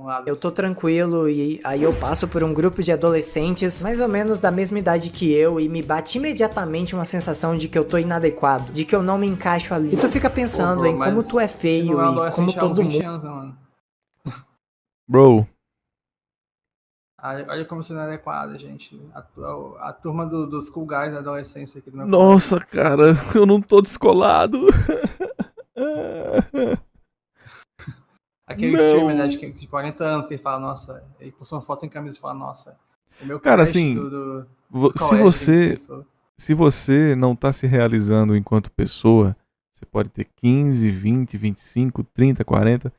lado Eu tô assim. tranquilo e aí eu passo por um grupo de adolescentes mais ou menos da mesma idade que eu e me bate imediatamente uma sensação de que eu tô inadequado, de que eu não me encaixo ali. E tu fica pensando Pô, bro, em como mas tu é você feio não é e adolescente como há uns todo 20 mundo... anos, né, mano? Bro, Olha como você não é adequada, gente. A turma dos cool guys da adolescência aqui do meu nossa, cara, eu não tô descolado. Aquele Não. streamer, né, de 40 anos, que ele fala, nossa, ele postou uma foto sem camisa e fala, nossa, o meu Cara, crush assim, do Se colégio, se você não tá se realizando enquanto pessoa, você pode ter 15, 20, 25, 30, 40.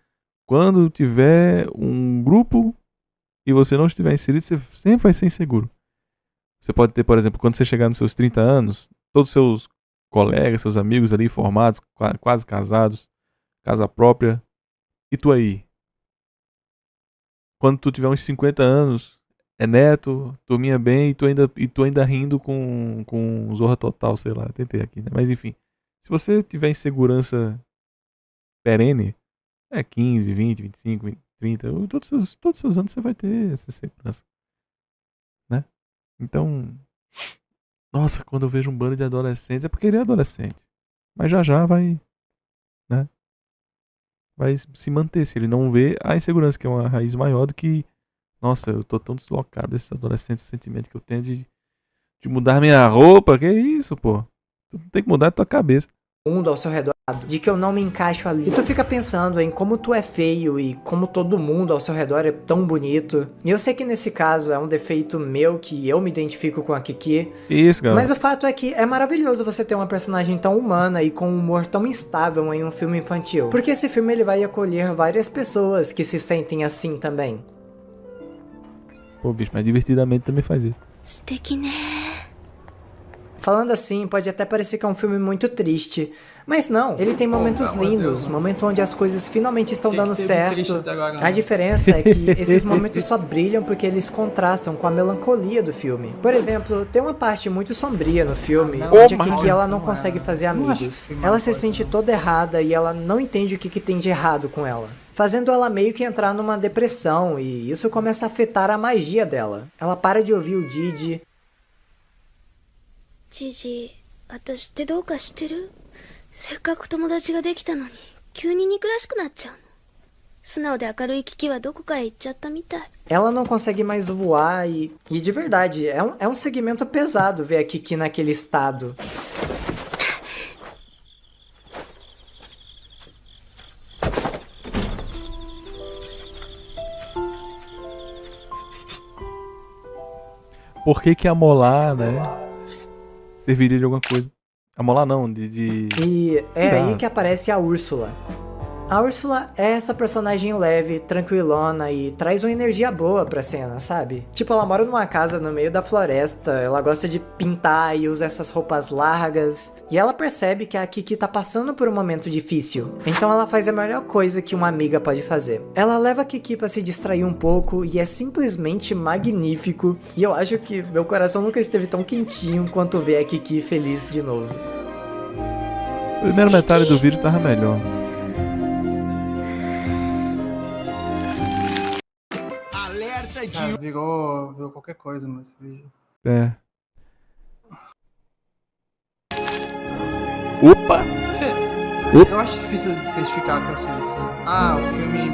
Quando tiver um grupo e você não estiver inserido, você sempre vai ser inseguro. Você pode ter, por exemplo, quando você chegar nos seus 30 anos, todos os seus colegas, seus amigos ali formados, quase casados, casa própria, e tu aí? Quando tu tiver uns 50 anos, é neto, turminha bem, e tu ainda rindo com Zorra Total, sei lá, tentei aqui, né? Mas enfim, se você tiver insegurança perene, é 15, 20, 25, 30, todos os seus anos você vai ter essa segurança, né? Então, nossa, quando eu vejo um bando de adolescentes, é porque ele é adolescente. Mas já vai, né? Vai se manter, se ele não vê a insegurança, que é uma raiz maior do que, nossa, eu tô tão deslocado desses adolescentes, sentimento que eu tenho de mudar minha roupa, que isso, pô? Tu tem que mudar a tua cabeça. mundo ao seu redor, de que eu não me encaixo ali. E tu fica pensando em como tu é feio e como todo mundo ao seu redor é tão bonito. E eu sei que nesse caso é um defeito meu, que eu me identifico com a Kiki. Isso, galera. Mas o fato é que é maravilhoso você ter uma personagem tão humana e com um humor tão instável em um filme infantil. Porque esse filme ele vai acolher várias pessoas que se sentem assim também. Pô, bicho, mas divertidamente também faz isso. Falando assim, pode até parecer que é um filme muito triste, mas não, ele tem momentos pelo amor de lindos, Deus, momento onde as coisas finalmente estão Que dando teve triste certo. até agora, A né? diferença é que esses momentos só brilham porque eles contrastam com a melancolia do filme. Por exemplo, tem uma parte muito sombria no filme, onde a Kiki ela não consegue fazer Não acho amigos. que Ela se pode, sente não. toda errada e ela não entende o que tem de errado com ela, fazendo ela meio que entrar numa depressão, e isso começa a afetar a magia dela. Ela para de ouvir o Didi, ジジ、私ってどうか知ってる？せっかく友達ができたのに、急に憎らしくなっちゃうの。素直で明るいキキはどこかへ行っちゃったみたい。 ela não consegue mais voar e de verdade, é um segmento pesado ver a Kiki naquele estado. por que amolar, né? Serviria de alguma coisa. Amolar não, de... E é Tá. aí que aparece a Úrsula. A Úrsula é essa personagem leve, tranquilona e traz uma energia boa pra cena, sabe? Tipo, ela mora numa casa no meio da floresta, ela gosta de pintar e usa essas roupas largas. E ela percebe que a Kiki tá passando por um momento difícil. Então ela faz a melhor coisa que uma amiga pode fazer. Ela leva a Kiki pra se distrair um pouco e é simplesmente magnífico. E eu acho que meu coração nunca esteve tão quentinho quanto ver a Kiki feliz de novo. A primeira metade do vídeo tava melhor. Virou qualquer coisa, mas vídeo. É. Opa! Eu acho difícil de se identificar com esses. O filme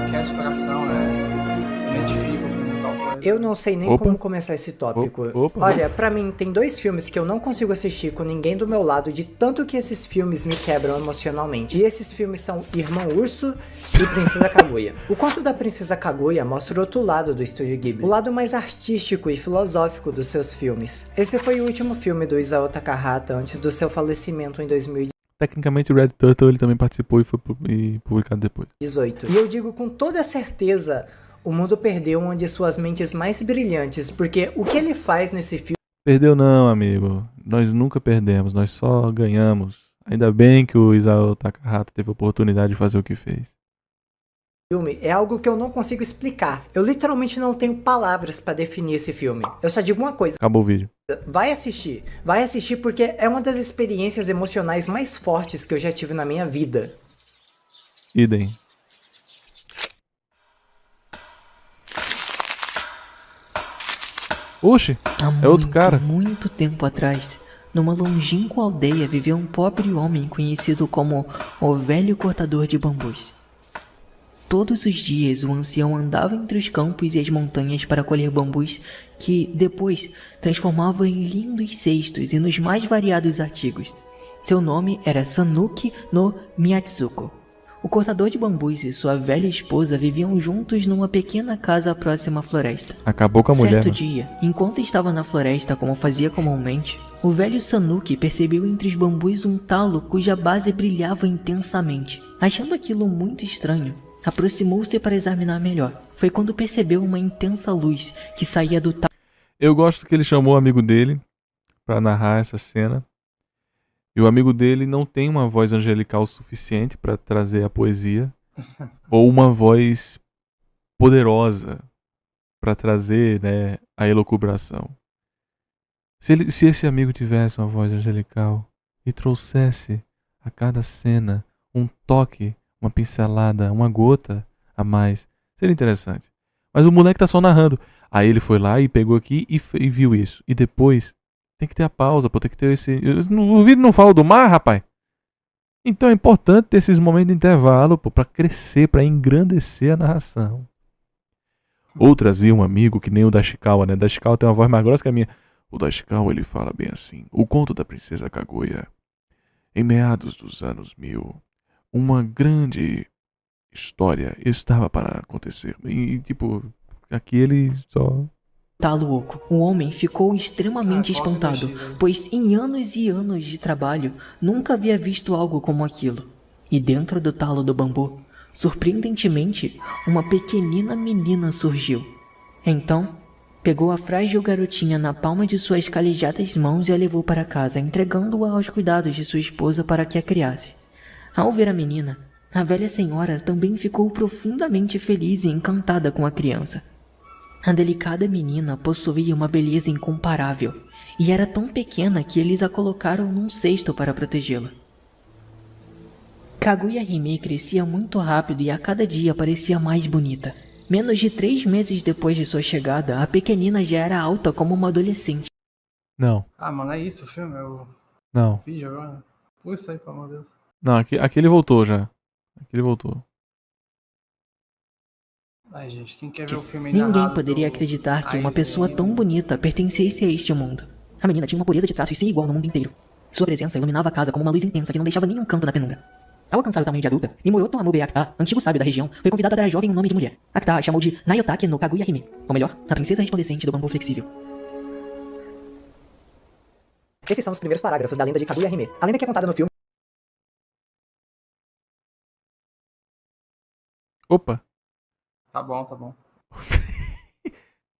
aquece o coração, me identifico com tal coisa. Eu não sei nem Opa. como começar esse tópico. Opa. Olha, pra mim, tem 2 filmes que eu não consigo assistir com ninguém do meu lado, de tanto que esses filmes me quebram emocionalmente. E esses filmes são Irmão Urso e Princesa Kaguya. O Conto da Princesa Kaguya mostra o outro lado do Estúdio Ghibli, o lado mais artístico e filosófico dos seus filmes. Esse foi o último filme do Isao Takahata antes do seu falecimento em 2018. Tecnicamente o Red Turtle ele também participou e foi publicado depois. E eu digo com toda certeza, o mundo perdeu uma de suas mentes mais brilhantes, porque o que ele faz nesse Perdeu não, amigo. Nós nunca perdemos, nós só ganhamos. Ainda bem que o Isao Takahata teve a oportunidade de fazer o que fez. filme é algo que eu não consigo explicar. Eu literalmente não tenho palavras pra definir esse filme. Eu só digo uma coisa. Acabou o vídeo. Vai assistir porque é uma das experiências emocionais mais fortes que eu já tive na minha vida. Idem. Oxe, Há é outro cara. muito tempo atrás, numa longínqua aldeia vivia um pobre homem conhecido como o Velho Cortador de Bambus. Todos os dias o ancião andava entre os campos e as montanhas para colher bambus que, depois, transformava em lindos cestos e nos mais variados artigos. Seu nome era Sanuki no Miyatsuko. O cortador de bambus e sua velha esposa viviam juntos numa pequena casa próxima à floresta. Acabou com a mulher. Certo Né? dia, enquanto estava na floresta como fazia comumente, o velho Sanuki percebeu entre os bambus um talo cuja base brilhava intensamente. Achando aquilo muito estranho, aproximou-se para examinar melhor. Foi quando percebeu uma intensa luz que saía do talo. Eu gosto que ele chamou o amigo dele pra narrar essa cena. E o amigo dele não tem uma voz angelical suficiente pra trazer a poesia. Ou uma voz poderosa pra trazer, né, a elucubração. Se esse amigo tivesse uma voz angelical e trouxesse a cada cena um toque, uma pincelada, uma gota a mais, seria interessante. Mas o moleque tá só narrando. Aí ele foi lá e pegou aqui e viu isso. E depois tem que ter a pausa, pô, tem que ter esse... O vídeo não fala do mar, rapaz? Então é importante ter esses momentos de intervalo, pô, pra crescer, pra engrandecer a narração. Ou trazia um amigo que nem o Dashikawa, né? Dashikawa tem uma voz mais grossa que a minha. O Dashikawa, ele fala bem assim. O Conto da Princesa Kaguya. Em meados dos anos 1000, uma grande história estava para acontecer. E tipo, aqui ele só... Talo oco. O homem ficou extremamente volta espantado, mexida. pois em anos e anos de trabalho nunca havia visto algo como aquilo. E dentro do talo do bambu, surpreendentemente, uma pequenina menina surgiu. Então, pegou a frágil garotinha na palma de suas calejadas mãos e a levou para casa, entregando-a aos cuidados de sua esposa para que a criasse. Ao ver a menina, a velha senhora também ficou profundamente feliz e encantada com a criança. A delicada menina possuía uma beleza incomparável e era tão pequena que eles a colocaram num cesto para protegê-la. Kaguya Hime crescia muito rápido e a cada dia parecia mais bonita. Menos de 3 meses depois de sua chegada, a pequenina já era alta como uma adolescente. Não, Mano, é isso o filme? Eu não. vídeo agora. Pula isso aí, pelo amor de Deus. Não, aqui ele voltou já. Aqui ele voltou. Ai, gente, quem quer ver o filme Ninguém narrado poderia do acreditar que uma Aizen, pessoa tão bonita pertencesse a este mundo. A menina tinha uma pureza de traços sem igual no mundo inteiro. Sua presença iluminava a casa como uma luz intensa que não deixava nenhum canto na penumbra. Ao alcançar o tamanho de adulta, Mimoroto Amube Akita, antigo sábio da região, foi convidado a dar à jovem um nome de mulher. Akita a chamou de Nayotake no Kaguya Hime, ou melhor, a princesa resplandecente do bambu flexível. Esses são os primeiros parágrafos da lenda de Kaguya Hime. A lenda que é contada no filme Opa, Tá bom, tá bom.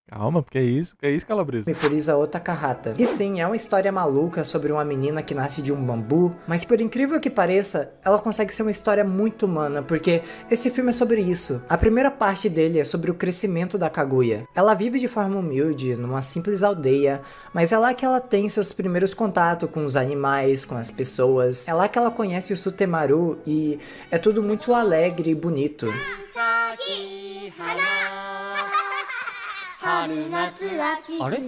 calma, porque é isso? Que é isso, Calabresa? por Isao Takahata. E sim, é uma história maluca sobre uma menina que nasce de um bambu, mas por incrível que pareça, ela consegue ser uma história muito humana, porque esse filme é sobre isso. A primeira parte dele é sobre o crescimento da Kaguya. Ela vive de forma humilde, numa simples aldeia, mas é lá que ela tem seus primeiros contatos com os animais, com as pessoas. É lá que ela conhece o Sutemaru e é tudo muito alegre e bonito. あれ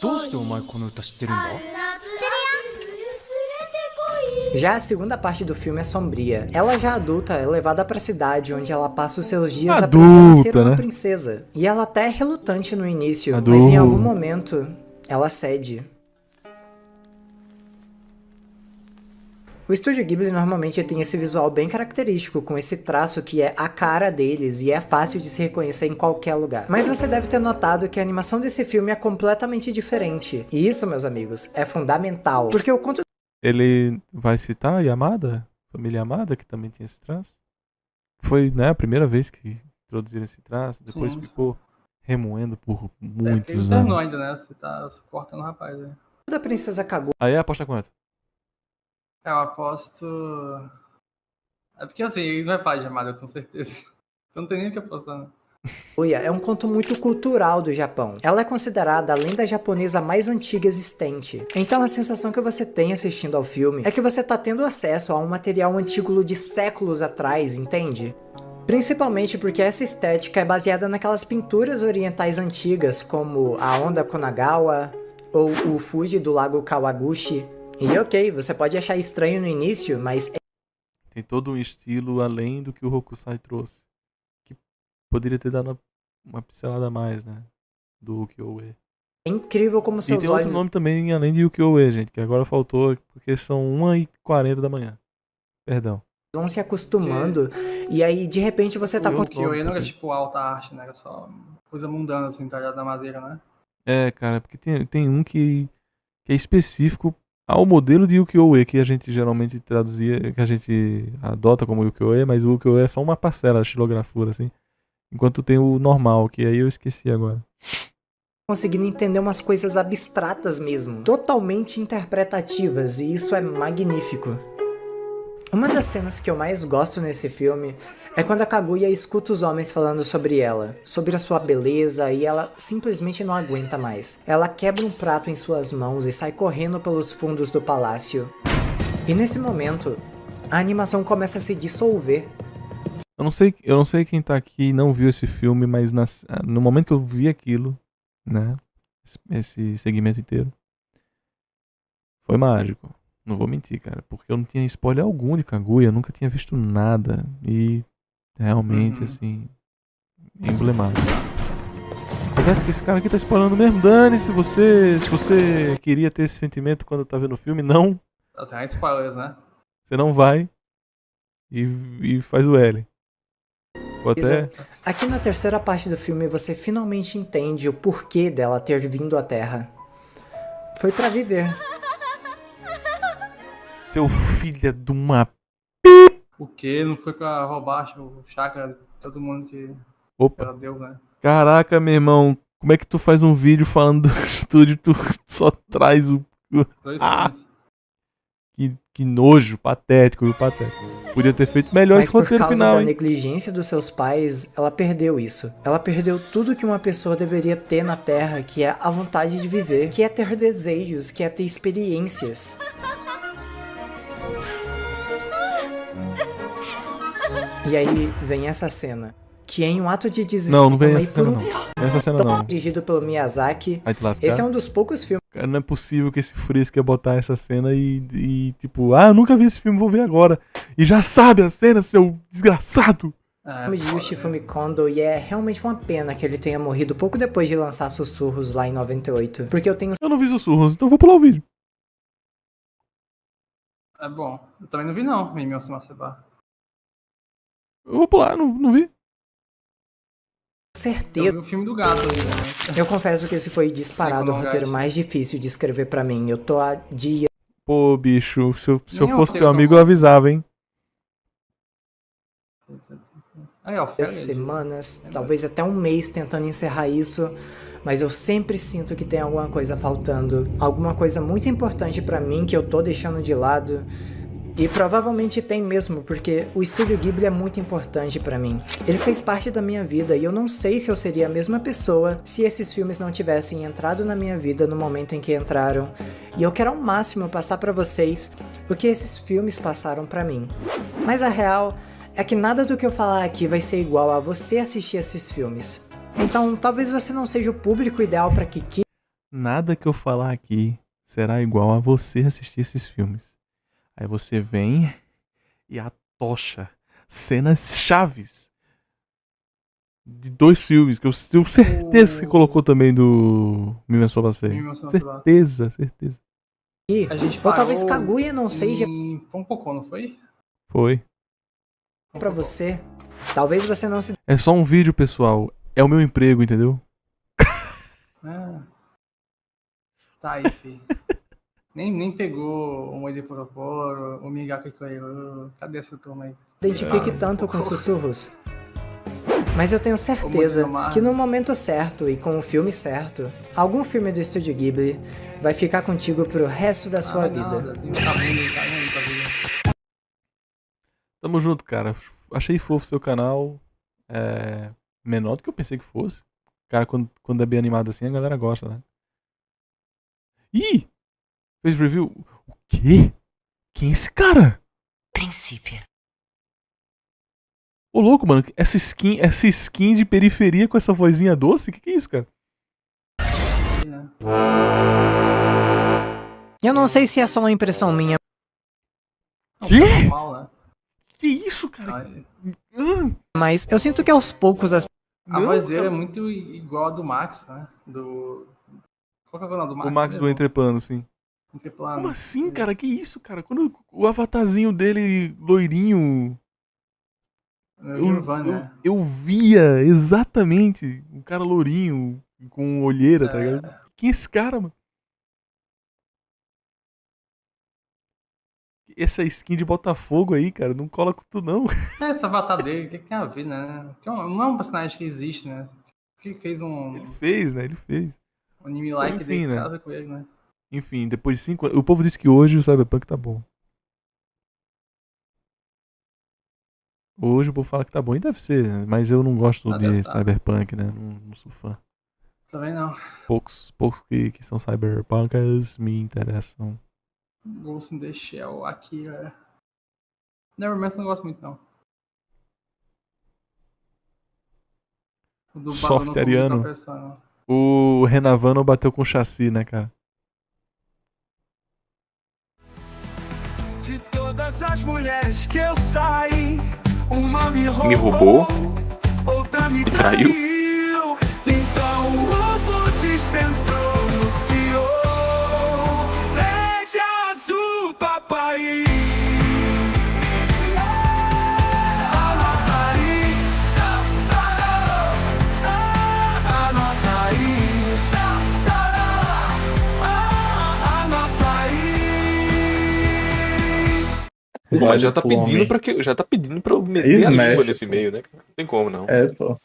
どうしてお前この歌知ってるんだ Já a segunda parte do filme é sombria. Ela já adulta é levada pra cidade onde ela passa os seus dias aprendendo a ser uma princesa. E ela até é relutante no início, mas em algum momento ela cede. O estúdio Ghibli normalmente tem esse visual bem característico, com esse traço que é a cara deles e é fácil de se reconhecer em qualquer lugar. Mas você deve ter notado que a animação desse filme é completamente diferente. E isso, meus amigos, é fundamental. Porque o conto Ele vai citar a Yamada? Família Yamada, que também tinha esse traço? Foi, né, a primeira vez que introduziram esse traço, depois Sim. ficou remoendo por É porque ele muitos terminou anos. ainda, né? Você tá cortando o rapaz aí. da Princesa Kaguya Aí aposta quanto? Eu aposto. É porque assim, ele não vai falar de Yamada, eu tenho certeza. Então não tem nem o que apostar, né? é um conto muito cultural do Japão. Ela é considerada a lenda japonesa mais antiga existente. Então a sensação que você tem assistindo ao filme é que você tá tendo acesso a um material antigo de séculos atrás, entende? Principalmente porque essa estética é baseada naquelas pinturas orientais antigas, como a Onda Konagawa ou o Fuji do Lago Kawaguchi. E ok, você pode achar estranho no início, mas Tem todo um estilo além do que o Hokusai trouxe. Que poderia ter dado uma pincelada a mais, né? Do Ukiyo-e. é incrível como E seus tem outro olhos nome também, além de Ukiyo-e, gente, que agora faltou, porque são 1h40 da manhã. Perdão. vão se acostumando, e aí de repente você tá Eu- O Kyoei não era porque- tipo alta arte, né? Era só coisa mundana, assim, talhada na madeira, né? É, cara, porque tem um que é específico ao modelo de Ukiyo-e, que a gente geralmente traduzia, que a gente adota como Ukiyo-e, mas o Ukiyo-e é só uma parcela da xilografura, assim. Enquanto tem o normal, que aí eu esqueci agora. conseguindo entender umas coisas abstratas mesmo, totalmente interpretativas, e isso é magnífico. Uma das cenas que eu mais gosto nesse filme é quando a Kaguya escuta os homens falando sobre ela, sobre a sua beleza, e ela simplesmente não aguenta mais. Ela quebra um prato em suas mãos e sai correndo pelos fundos do palácio. E nesse momento, a animação começa a se dissolver. Eu não sei quem tá aqui e não viu esse filme, mas no momento que eu vi aquilo, né? Esse segmento inteiro, foi mágico. Não vou mentir, cara, porque eu não tinha spoiler algum de Kaguya, eu nunca tinha visto nada. E realmente, assim, emblemático. Parece que esse cara aqui tá spoilando mesmo. Dane, se você queria ter esse sentimento quando tá vendo o filme, não. Tem spoilers, né? Você não vai e faz o L. Vou até... Aqui na terceira parte do filme você finalmente entende o porquê dela ter vindo à Terra. Foi pra viver. Seu filho de uma... O quê? Não foi pra roubar o chakra de todo mundo que Opa. ela deu, né? Caraca, meu irmão. Como é que tu faz um vídeo falando do estúdio e tu só traz o... 2 Ah! filmes. Que nojo, patético, viu? Patético. Podia ter feito melhor Mas esse por roteiro causa final, da hein? negligência dos seus pais, ela perdeu isso. Ela perdeu tudo que uma pessoa deveria ter na Terra, que é a vontade de viver, que é ter desejos, que é ter experiências. E aí vem essa cena, que em um ato de desespero Não, não vem e essa por cena um não. Essa cena não. dirigido pelo Miyazaki, Vai te lascar. esse é um dos poucos filmes Cara, não é possível que esse fresco ia botar essa cena e tipo, eu nunca vi esse filme, vou ver agora. E já sabe a cena, seu desgraçado. É, de Yoshifumi Kondo, e é realmente uma pena que ele tenha morrido pouco depois de lançar Sussurros lá em 98, porque eu tenho Eu não vi Sussurros, então vou pular o vídeo. é bom. Eu também não vi, não, em Miyosama Seba. Eu vou pular, não vi. certeza. vi o filme do gato ali, né? Eu confesso que esse foi disparado o Nicolas roteiro Cage. mais difícil de escrever pra mim. Eu tô há dias Pô, bicho, se eu Nem fosse eu teu sei amigo, como eu avisava, hein? Aí, ó, férias. semanas, talvez até um mês tentando encerrar isso, mas eu sempre sinto que tem alguma coisa faltando, alguma coisa muito importante pra mim que eu tô deixando de lado. E provavelmente tem mesmo, porque o Estúdio Ghibli é muito importante pra mim. Ele fez parte da minha vida e eu não sei se eu seria a mesma pessoa se esses filmes não tivessem entrado na minha vida no momento em que entraram. E eu quero ao máximo passar pra vocês o que esses filmes passaram pra mim. Mas a real é que nada do que eu falar aqui vai ser igual a você assistir esses filmes. Então, talvez você não seja o público ideal pra Kiki. Nada que eu falar aqui será igual a você assistir esses filmes. Aí você vem e atocha cenas chaves de 2 filmes que eu tenho certeza que você colocou também do Mimi Sobacei. Certeza. A gente Ou talvez parou Kaguya não seja em Pompocô, não foi? Foi. pra você. Talvez você não se É só um vídeo, pessoal. É o meu emprego, entendeu? Ah. Tá aí, fi. Nem pegou o Moide Poroporo, o Migaki Koiro. Cadê essa turma aí? identifique tanto com sussurros. Mas eu tenho certeza que no momento certo e com o filme certo, algum filme do Estúdio Ghibli vai ficar contigo pro resto da sua vida. Tamo junto, cara. Achei fofo seu canal. É menor do que eu pensei que fosse. Cara, quando é bem animado assim, a galera gosta, né? Ih! Fez review. O quê? Quem é esse cara? Princípio. Ô, louco, mano. Essa skin de periferia com essa vozinha doce? Que é isso, cara? Eu não sei se é só uma impressão minha. Que? Normal, né? Que isso, cara? Mas eu sinto que aos poucos as A voz dele é muito igual a do Max, né? Qual que é o nome do Max? O Max do Entreplano, sim. Entreplano. Como assim, cara? Que isso, cara? Quando o avatarzinho dele, loirinho... Eu via exatamente um cara lourinho, com olheira, tá ligado? Quem é esse cara, mano? Essa skin de Botafogo aí, cara, não cola com tu, não. Esse avatar dele, o que tem a ver, né? Não é um personagem que existe, né? Ele fez um... Ele fez, né? Ele fez. Um anime like enfim, dele, né? casa com ele, né? Enfim, depois de 5 anos... O povo disse que hoje o Cyberpunk tá bom. Hoje o povo fala que tá bom, e deve ser, né? Mas eu não gosto de Cyberpunk, né? Não sou fã. Também não. Poucos que são Cyberpunkers me interessam. Ghost in the Shell, Akira. Nevermind eu não gosto muito, não. O do Soft ariano. O Renavano bateu com o chassi, né, cara? De todas as mulheres que eu saí, uma me roubou, outra me traiu. Então o lobo despronunciou. Lede azul, papai. Anota aí. Anota aí. Anota aí. Mas já tá pedindo pra eu meter a língua nesse meio, né? Não tem como, não. É, pô.